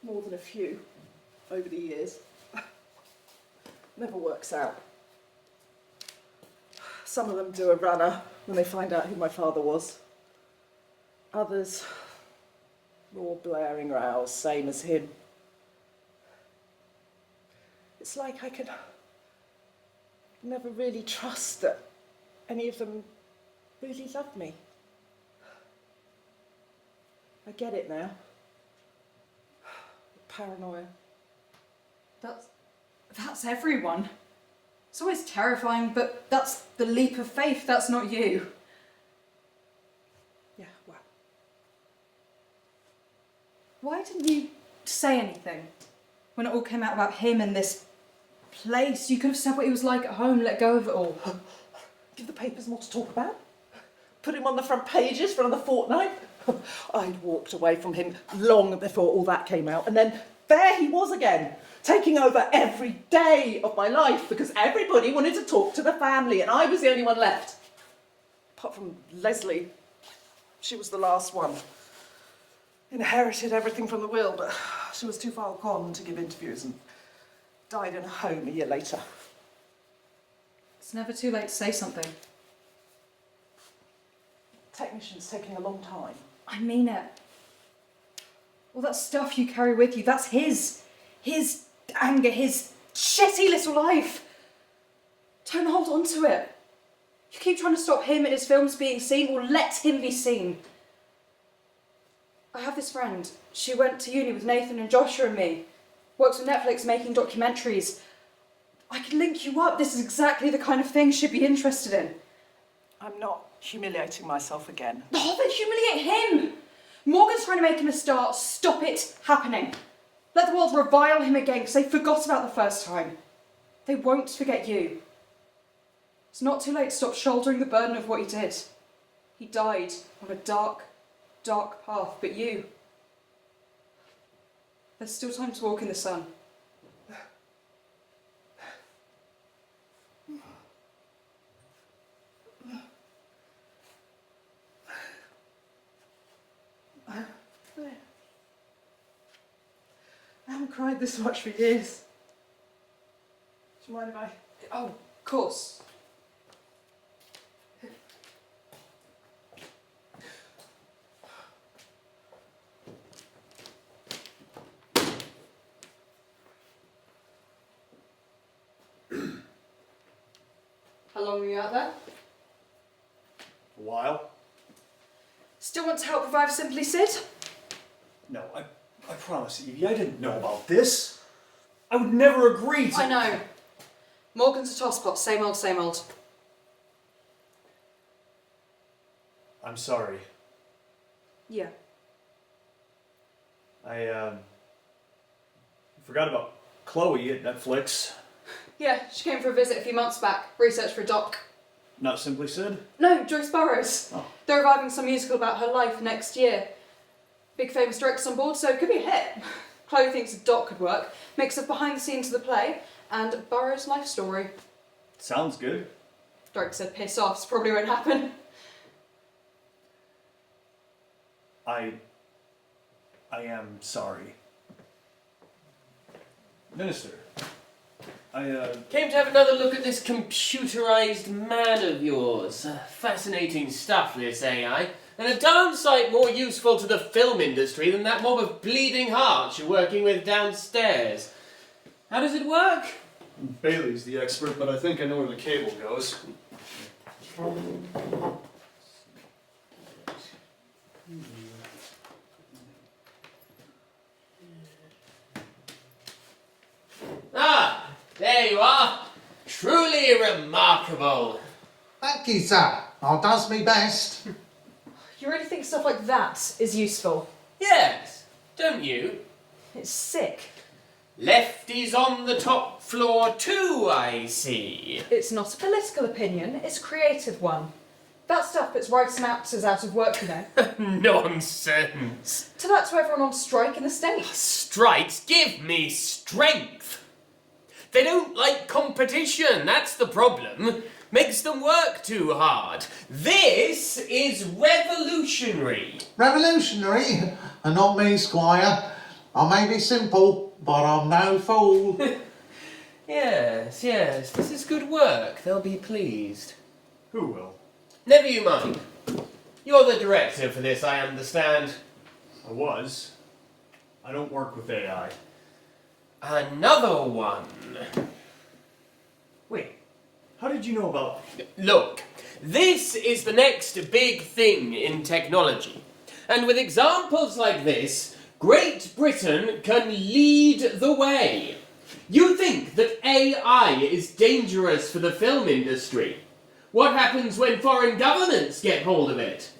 More than a few over the years. Never works out. Some of them do a runner when they find out who my father was. Others More blaring rows, same as him. It's like I could never really trust that any of them really loved me. I get it now. Paranoia. That's everyone. It's always terrifying, but that's the leap of faith, that's not you. Yeah, well. Why didn't you say anything? When it all came out about him and this place, you could have said what he was like at home, let go of it all. Give the papers more to talk about? Put him on the front pages for another fortnight? I'd walked away from him long before all that came out, and then there he was again, taking over every day of my life because everybody wanted to talk to the family and I was the only one left. Apart from Leslie, she was the last one. Inherited everything from the will, but she was too far gone to give interviews and died in a home a year later. It's never too late to say something. Technician's taking a long time. I mean it. All that stuff you carry with you, that's his anger, his shitty little life. Don't hold on to it. You keep trying to stop him and his films being seen, well, let him be seen. I have this friend. She went to uni with Nathan and Joshua and me. Works with Netflix making documentaries. I can link you up. This is exactly the kind of thing she'd be interested in. I'm not humiliating myself again. Oh, then humiliate him! Morgan's trying to make him a star. Stop it happening. Let the world revile him again because they forgot about the first time. They won't forget you. It's not too late to stop shouldering the burden of what he did. He died on a dark, dark path, but you... There's still time to walk in the sun. I haven't cried this much for years. Do you mind if I... Oh, of course. How long were you out there? A while? Still want to help revive Simply Sid? No, I promise, Evie, I didn't know about this. I would never agree to... I know. Morgan's a tosspot, same old, same old. I'm sorry. Yeah. I forgot about Chloe at Netflix. Yeah, she came for a visit a few months back, research for a doc. Not Simply Sid? No, Joyce Burroughs. Oh. They're reviving some musical about her life next year. Big famous directors on board, so it could be a hit. Chloe thinks a doc could work. Mix of behind the scenes of the play and Burroughs' life story. Sounds good. Director said piss off, so probably won't happen. I am sorry. Minister, Came to have another look at this computerized man of yours. Fascinating stuff, this AI. And a darn sight more useful to the film industry than that mob of bleeding hearts you're working with downstairs. How does it work? Bailey's the expert, but I think I know where the cable goes. Ah, there you are. Truly remarkable. Thank you, sir. I does me best. You really think stuff like that is useful? Yes, don't you? It's sick. Lefties on the top floor too, I see. It's not a political opinion, it's a creative one. That stuff puts writers and actors out of work, you know. Nonsense. Tell that to everyone on strike in the States. Strikes give me strength. They don't like competition, that's the problem. Makes them work too hard. This is revolutionary. Revolutionary? And not me, Squire. I may be simple, but I'm no fool. Yes, this is good work. They'll be pleased. Who will? Never you mind. You're the director for this, I understand. I was. I don't work with AI. Another one. Wait, how did you know about... Look, this is the next big thing in technology. And with examples like this, Great Britain can lead the way. You think that AI is dangerous for the film industry. What happens when foreign governments get hold of it?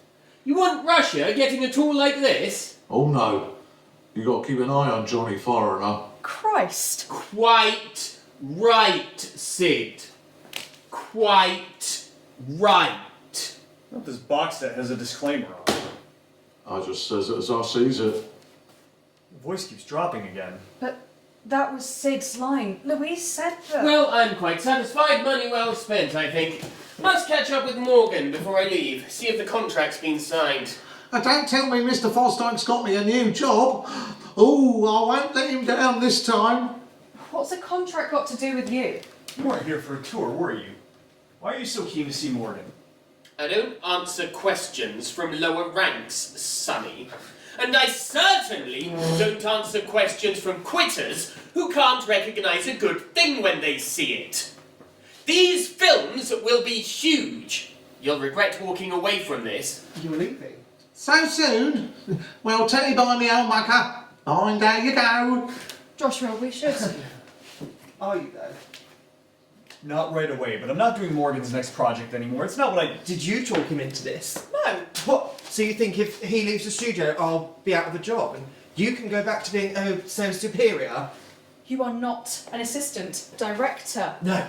You want Russia getting a tool like this? Oh no, you got to keep an eye on Johnny Foreigner. Christ. Quite right, Sid. Quite right. Not this box set has a disclaimer on it. I just says it as I sees it. The voice keeps dropping again. But that was Sid's line. Louise said that. Well, I'm quite satisfied. Money well spent, I think. Must catch up with Morgan before I leave. See if the contract's been signed. Don't tell me Mr. Fosdyke's got me a new job. Oh, I won't let him down this time. What's a contract got to do with you? You weren't here for a tour, were you? Why are you so keen to see Morgan? I don't answer questions from lower ranks, Sonny. And I certainly don't answer questions from quitters who can't recognise a good thing when they see it. These films will be huge. You'll regret walking away from this. You're leaving? So soon? Well, tell by me, old mucker. Mind how you go. Joshua, we should. Are you though? Not right away, but I'm not doing Morgan's next project anymore. It's not what I... Did you talk him into this? No. What? So you think if he leaves the studio, I'll be out of a job and you can go back to being so superior? You are not an assistant director. No,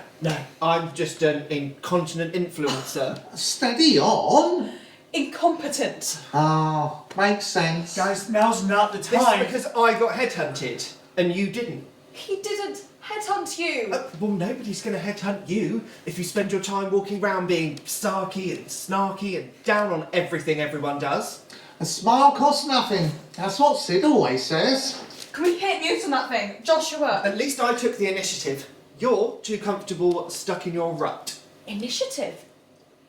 I'm just an incontinent influencer. Steady on. Incompetent. Ah, makes sense. Guys, now's not the This time. is because I got headhunted and you didn't. He didn't headhunt you. Well, nobody's going to headhunt you if you spend your time walking around being sarky and snarky and down on everything everyone does. A smile costs nothing. That's what Sid always says. Can we hit mute on that thing? Joshua. At least I took the initiative. You're too comfortable stuck in your rut. Initiative?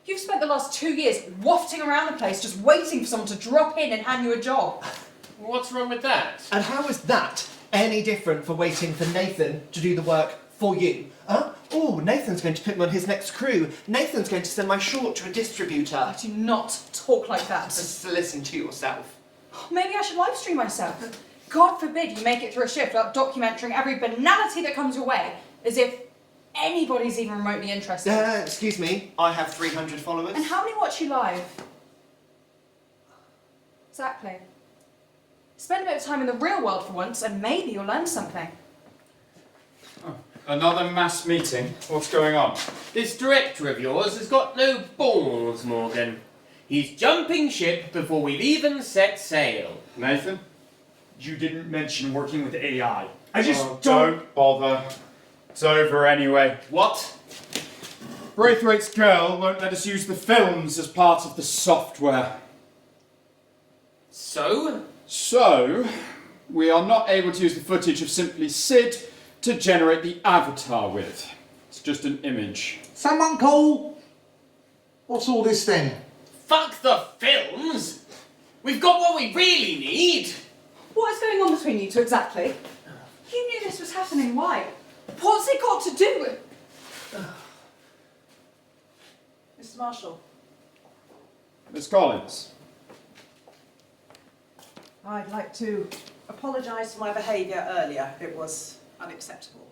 You've spent the last 2 years wafting around the place just waiting for someone to drop in and hand you a job. What's wrong with that? And how is that any different for waiting for Nathan to do the work for you? Huh? Oh, Nathan's going to put me on his next crew. Nathan's going to send my short to a distributor. Do not talk like that. Just listen to yourself. Maybe I should live stream myself. God forbid you make it through a shift without documenting every banality that comes your way, as if anybody's even remotely interested. Excuse me, I have 300 followers. And how many watch you live? Exactly. Spend a bit of time in the real world for once, and maybe you'll learn something. Oh, another mass meeting? What's going on? This director of yours has got no balls, Morgan. He's jumping ship before we've even set sail. Nathan? You didn't mention working with AI. I just Oh, don't bother. It's over anyway. What? Braithwaite's girl won't let us use the films as part of the software. So? So, we are not able to use the footage of Simply Sid to generate the avatar with. It's just an image. Someone call. What's all this then? Fuck the films! We've got what we really need! What is going on between you two exactly? You knew this was happening, why? What's it got to do with... Mr. Marshall, Miss Collins. I'd like to apologise for my behaviour earlier. It was unacceptable.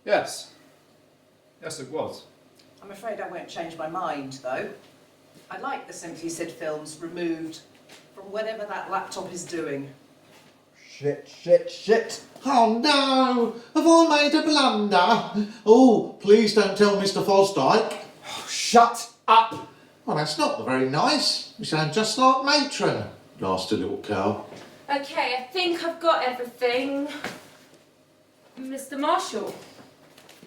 Yes. Yes, it was. I'm afraid I won't change my mind, though. I'd like the Simply Sid films removed from whatever that laptop is doing. Shit. Oh no! Have I made a blunder? Oh, please don't tell Mr. Fosdyke. Shut up. Well, that's not very nice. You sound just like Matron. Nasty little cow. Okay, I think I've got everything. Mr. Marshall,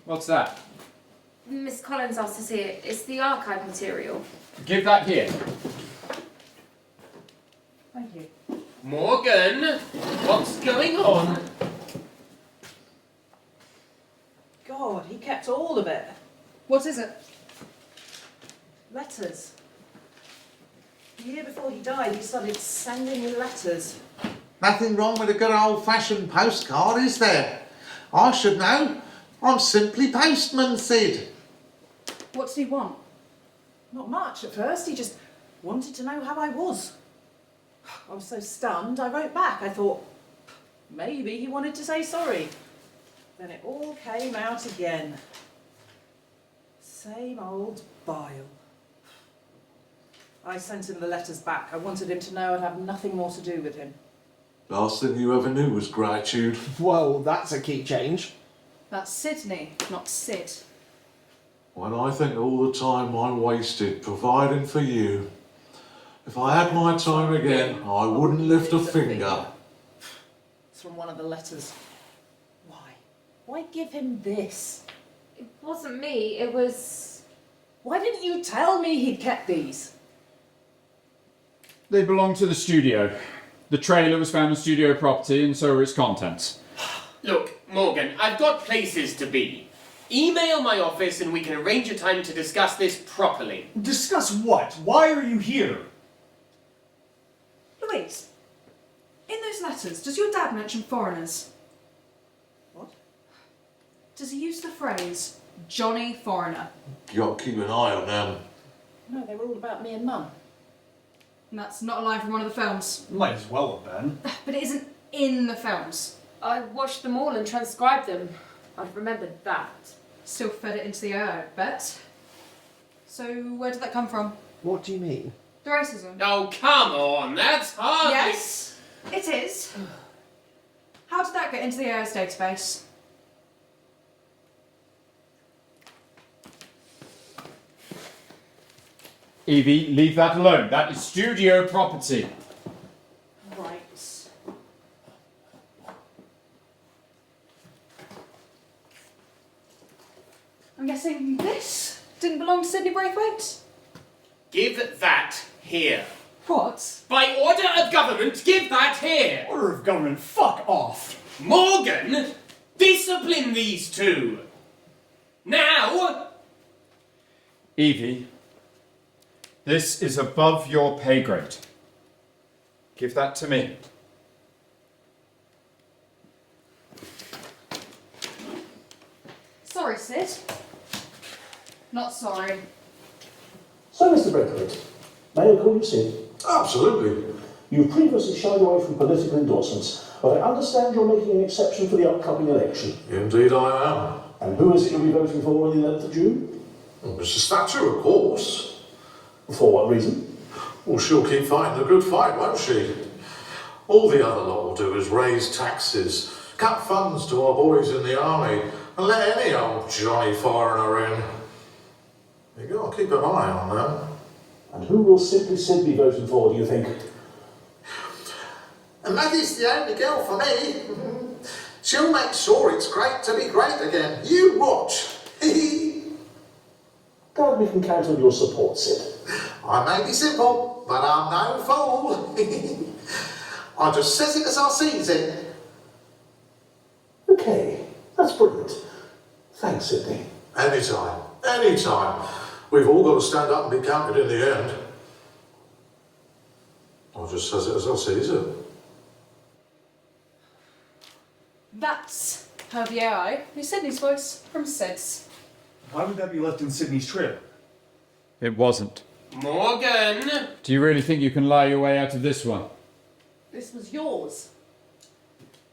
What's that? Miss Collins asked to see it. It's the archive material. Give that here. Thank you. Morgan, what's going on? God, he kept all of it. What is it? Letters. The year before he died, he started sending me letters. Nothing wrong with a good old-fashioned postcard, is there? I should know. I'm simply Postman Sid. What did he want? Not much at first, he just wanted to know how I was. I was so stunned, I wrote back. I thought, maybe he wanted to say sorry. Then it all came out again. Same old bile. I sent him the letters back. I wanted him to know I'd have nothing more to do with him. Last thing you ever knew was gratitude. Well, that's a key change. That's Sidney, not Sid. When I think of all the time I wasted providing for you, if I had my time again, I wouldn't lift a finger. It's from one of the letters. Why? Why give him this? It wasn't me, it was... Why didn't you tell me he'd kept these? They belong to the studio. The trailer was found on studio property and so are its contents. Look, Morgan, I've got places to be. Email my office and we can arrange a time to discuss this properly. Discuss what? Why are you here? Louise, in those letters, does your dad mention foreigners? What? Does he use the phrase, Johnny Foreigner? You got to keep an eye on them. No, they were all about me and Mum. And that's not a line from one of the films. Might as well have been. But it isn't in the films. I watched them all and transcribed them. I've remembered that. Still fed it into the AI, I bet. So where did that come from? What do you mean? The racism? Oh, come on, that's hardly... Yes, it is. How did that get into the AI's database? Evie, leave that alone. That is studio property. Right. I'm guessing this didn't belong to Sidney Braithwaite? Give that here. What? By order of government, give that here. Order of government, fuck off! Morgan, discipline these two. Now! Evie, this is above your pay grade. Give that to me. Sorry, Sid. Not sorry. So, Mr. Braithwaite, may I call you Sid? Absolutely. You've previously shied away from political endorsements, but I understand you're making an exception for the upcoming election. Indeed I am. And who is it you'll be voting for on the 11th of June? Mr. Statue, of course. For what reason? Well, she'll keep fighting the good fight, won't she? All the other lot will do is raise taxes, cut funds to our boys in the army, and let any old Johnny foreigner in. You gotta keep an eye on them. And who will Simply Sid be voting for, do you think? And Maggie's the only girl for me. She'll make sure it's great to be great again. You watch. Glad we can count on your support, Sid. I may be simple, but I'm no fool. I just says it as I sees it. Okay, that's brilliant. Thanks, Sidney. Anytime, anytime. We've all got to stand up and be counted in the end. I just says it as I sees it. That's how the AI knew Sidney's voice from Sid's. Why would that be left in Sydney's trailer? It wasn't. Morgan! Do you really think you can lie your way out of this one? This was yours.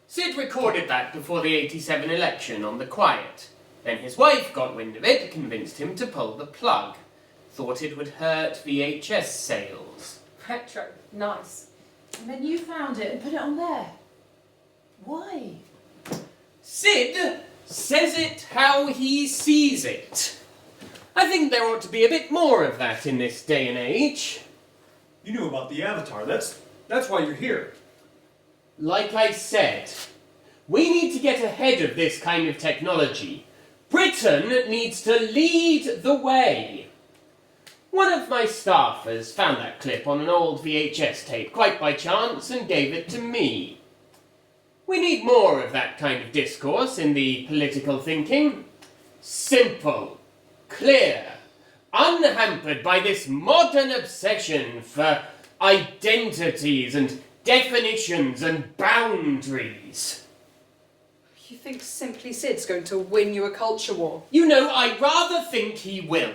Sid recorded that before the 87 election on the quiet. Then his wife got wind of it, convinced him to pull the plug. Thought it would hurt VHS sales. Retro. Nice. And then you found it and put it on there. Why? Sid says it how he sees it. I think there ought to be a bit more of that in this day and age. You knew about the Avatar, that's why you're here. Like I said, we need to get ahead of this kind of technology. Britain needs to lead the way. One of my staffers found that clip on an old VHS tape quite by chance and gave it to me. We need more of that kind of discourse in the political thinking. Simple, clear, unhampered by this modern obsession for identities and definitions and boundaries. You think Simply Sid's going to win you a culture war? You know, I rather think he will.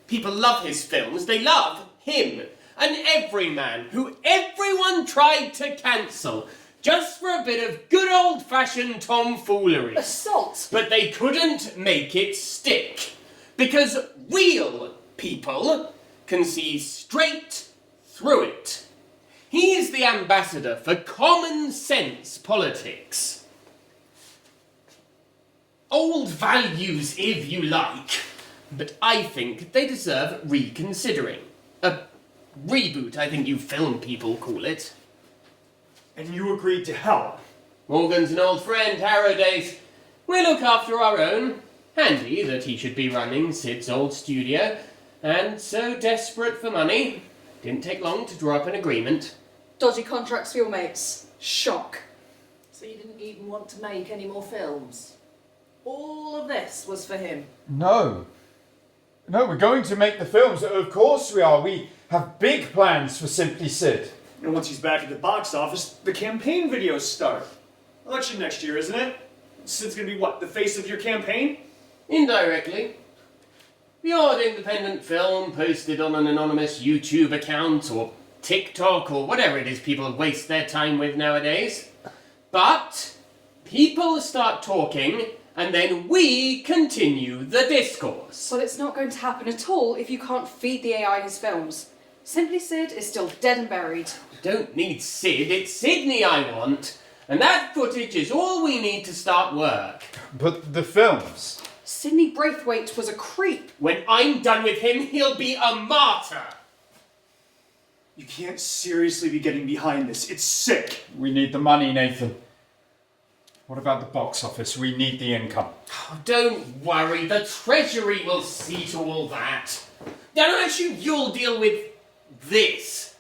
People love his films, they love him. An everyman who everyone tried to cancel just for a bit of good old-fashioned tomfoolery. Assault! But they couldn't make it stick. Because real people can see straight through it. He is the ambassador for common sense politics. Old values, if you like, but I think they deserve reconsidering. A reboot, I think you film people call it. And you agreed to help. Morgan's an old friend, Harrow days. We look after our own. Handy that he should be running Sid's old studio, and so desperate for money. Didn't take long to draw up an agreement. Dodgy contracts for your mates. Shock. So you didn't even want to make any more films? All of this was for him? No. No, we're going to make the films. Of course we are. We have big plans for Simply Sid. And once he's back at the box office, the campaign videos start. Election next year, isn't it? Sid's gonna be what, the face of your campaign? Indirectly. The odd independent film posted on an anonymous YouTube account or TikTok or whatever it is people waste their time with nowadays. But people start talking and then we continue the discourse. But it's not going to happen at all if you can't feed the AI his films. Simply Sid is still dead and buried. Don't need Sid, it's Sidney I want. And that footage is all we need to start work. But the films? Sidney Braithwaite was a creep. When I'm done with him, he'll be a martyr. You can't seriously be getting behind this. It's sick. We need the money, Nathan. What about the box office? We need the income. Oh, don't worry, the Treasury will see to all that. Don't actually, you'll deal with this.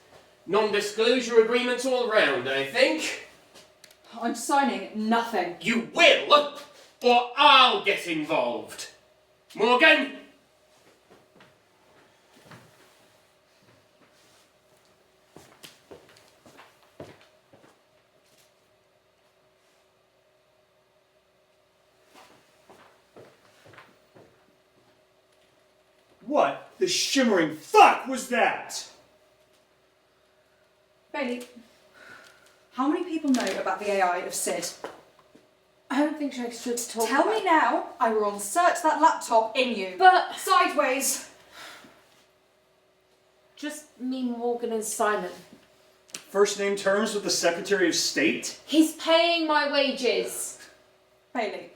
Non-disclosure agreements all round, I think. I'm signing nothing. You will, or I'll get involved. Morgan? What the shimmering fuck was that? Bailey, how many people know about the AI of Sid? I don't think I should talk Tell about me now, I will insert that laptop in you. But Sideways. just me, Morgan and Simon. First name terms with the Secretary of State? He's paying my wages. Bailey,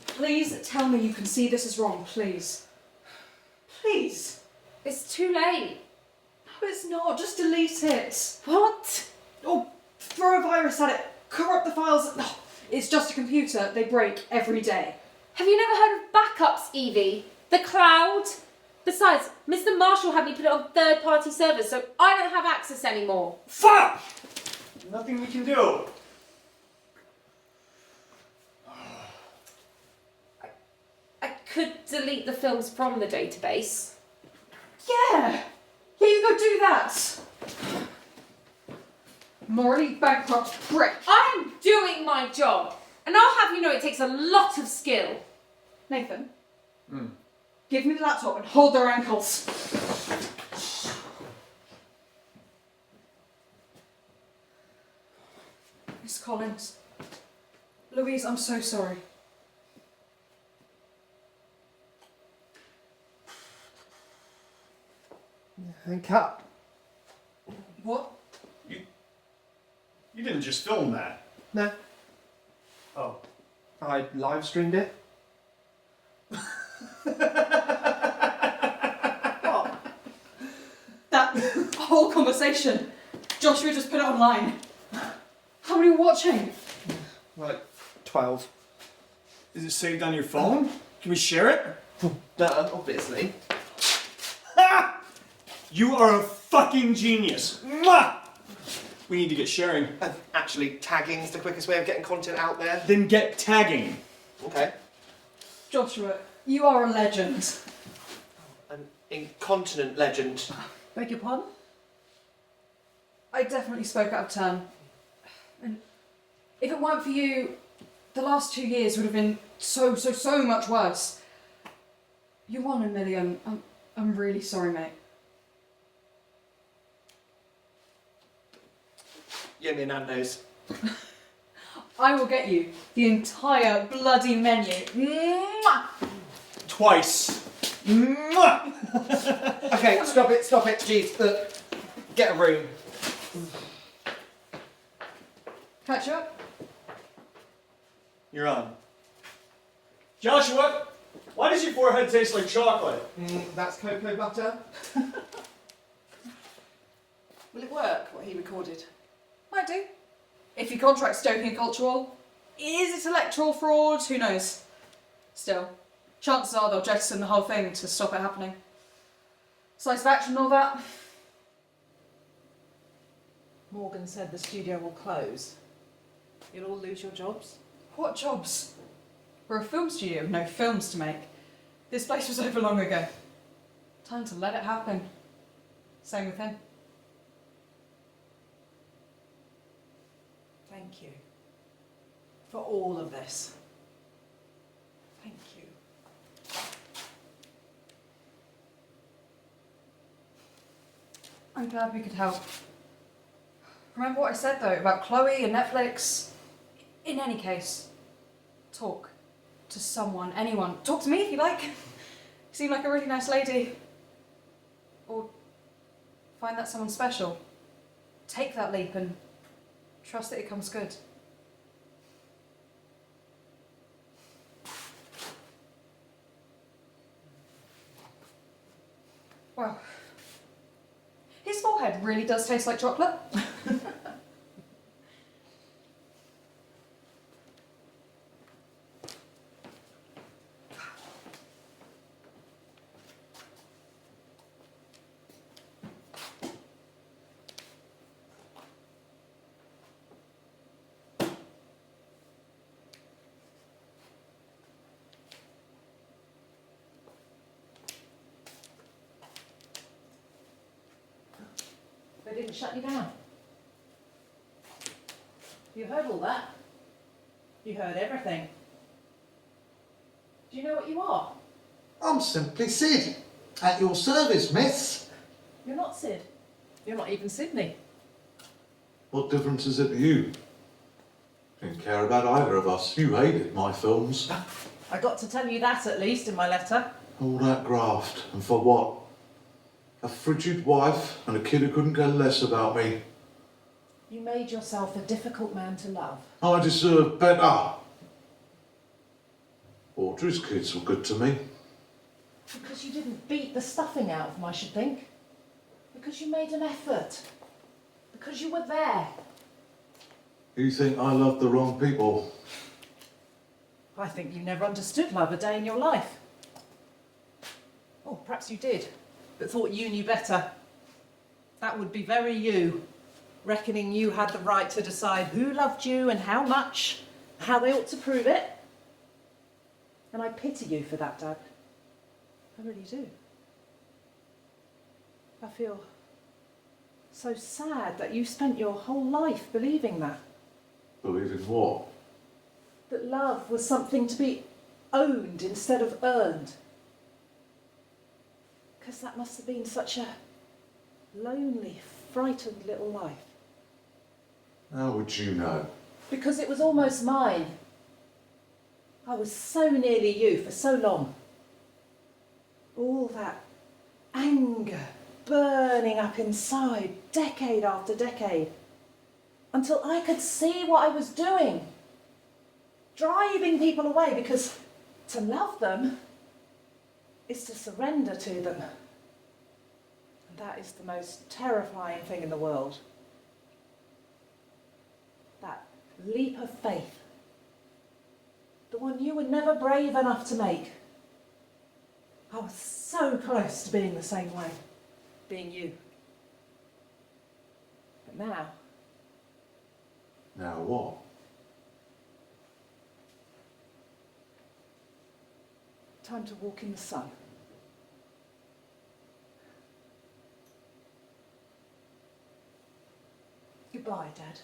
please tell me you can see this is wrong, please. Please. It's too late. No, it's not. Just delete it. What? Or throw a virus at it. Corrupt the files. Oh, it's just a computer. They break every day. Have you never heard of backups, Evie? The cloud? Besides, Mr. Marshall had me put it on third-party servers, so I don't have access anymore. Fuck! Nothing we can do. I could delete the films from the database. Yeah. Yeah, you go do that. Morally bankrupt prick. I'm doing my job, and I'll have you know it takes a lot of skill. Nathan. Give me the laptop and hold their ankles. Miss Collins. Louise, I'm so sorry. And cut. What? You didn't just film that. No, Oh. I live streamed it. What? That whole conversation. Joshua just put it online. How many are watching? Like 12. Is it saved on your phone? Can we share it? Duh, obviously. Ha! You are a fucking genius. Mwah! We need to get sharing. Actually, tagging's the quickest way of getting content out there. Then get tagging. Okay. Joshua, you are a legend. an incontinent legend. Beg your pardon? I definitely spoke out of turn. And if it weren't for you, the last 2 years would have been so much worse. You're 1 in a million. I'm really sorry, mate. You mean Nando's? I will get you the entire bloody menu. Mwah! Twice. Mwah! Okay, stop it, jeez. Get a room. Catch you up? You're on. Joshua, why does your forehead taste like chocolate? That's cocoa butter. Will it work, what he recorded? Might do. If your contract's joking and cultural, is it electoral fraud? Who knows? Still, chances are they'll jettison the whole thing to stop it happening. Slice of action and all that. Morgan said the studio will close. You'll all lose your jobs. What jobs? We're a film studio with no films to make. This place was over long ago. Time to let it happen. Same with him. Thank you for all of this. Thank you. I'm glad we could help. Remember what I said though about Chloe and Netflix? In any case, talk to someone, anyone. Talk to me if you like. You seem like a really nice lady. Or find that someone special. Take that leap and trust that it comes good. Well, his forehead really does taste like chocolate. They didn't shut you down. You heard all that. You heard everything. Do you know what you are? I'm Simply Sid. At your service, miss. You're not Sid. You're not even Sidney. What difference is it to you? Didn't care about either of us. You hated my films. I got to tell you that at least in my letter. All that graft, and for what? A frigid wife and a kid who couldn't care less about me. You made yourself a difficult man to love. I deserve better. Audrey's kids were good to me. Because you didn't beat the stuffing out of them, I should think. Because you made an effort. Because you were there. You think I loved the wrong people? I think you never understood love a day in your life. Oh, perhaps you did, but thought you knew better. That would be very you, reckoning you had the right to decide who loved you and how much, how they ought to prove it. And I pity you for that, Dad. I really do. I feel so sad that you spent your whole life believing that. Believing what? That love was something to be owned instead of earned. Because that must have been such a lonely, frightened little life. How would you know? Because it was almost mine. I was so nearly you for so long. All that anger burning up inside, decade after decade, until I could see what I was doing. Driving people away, because to love them is to surrender to them. And that is the most terrifying thing in the world. That leap of faith. The one you were never brave enough to make. I was so close to being the same way, being you. But now... Now what? Time to walk in the sun. Goodbye, Dad.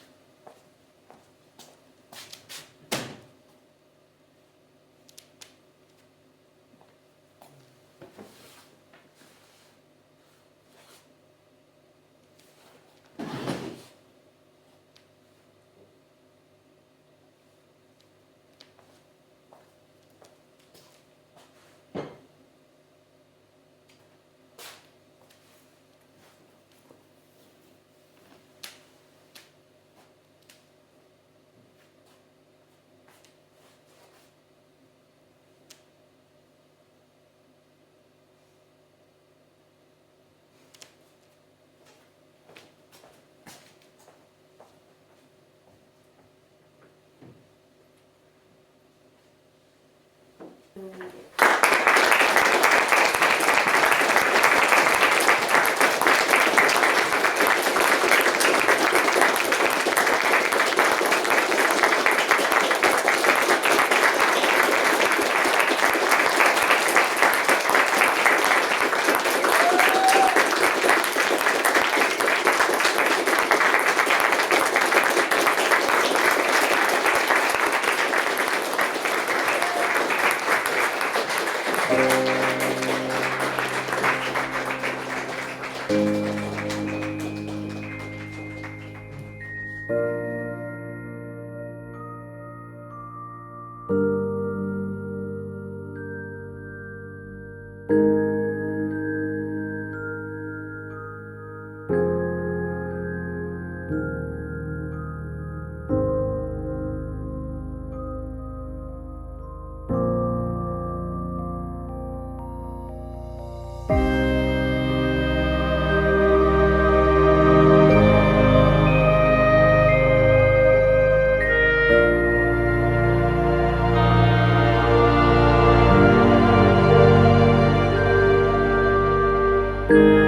you.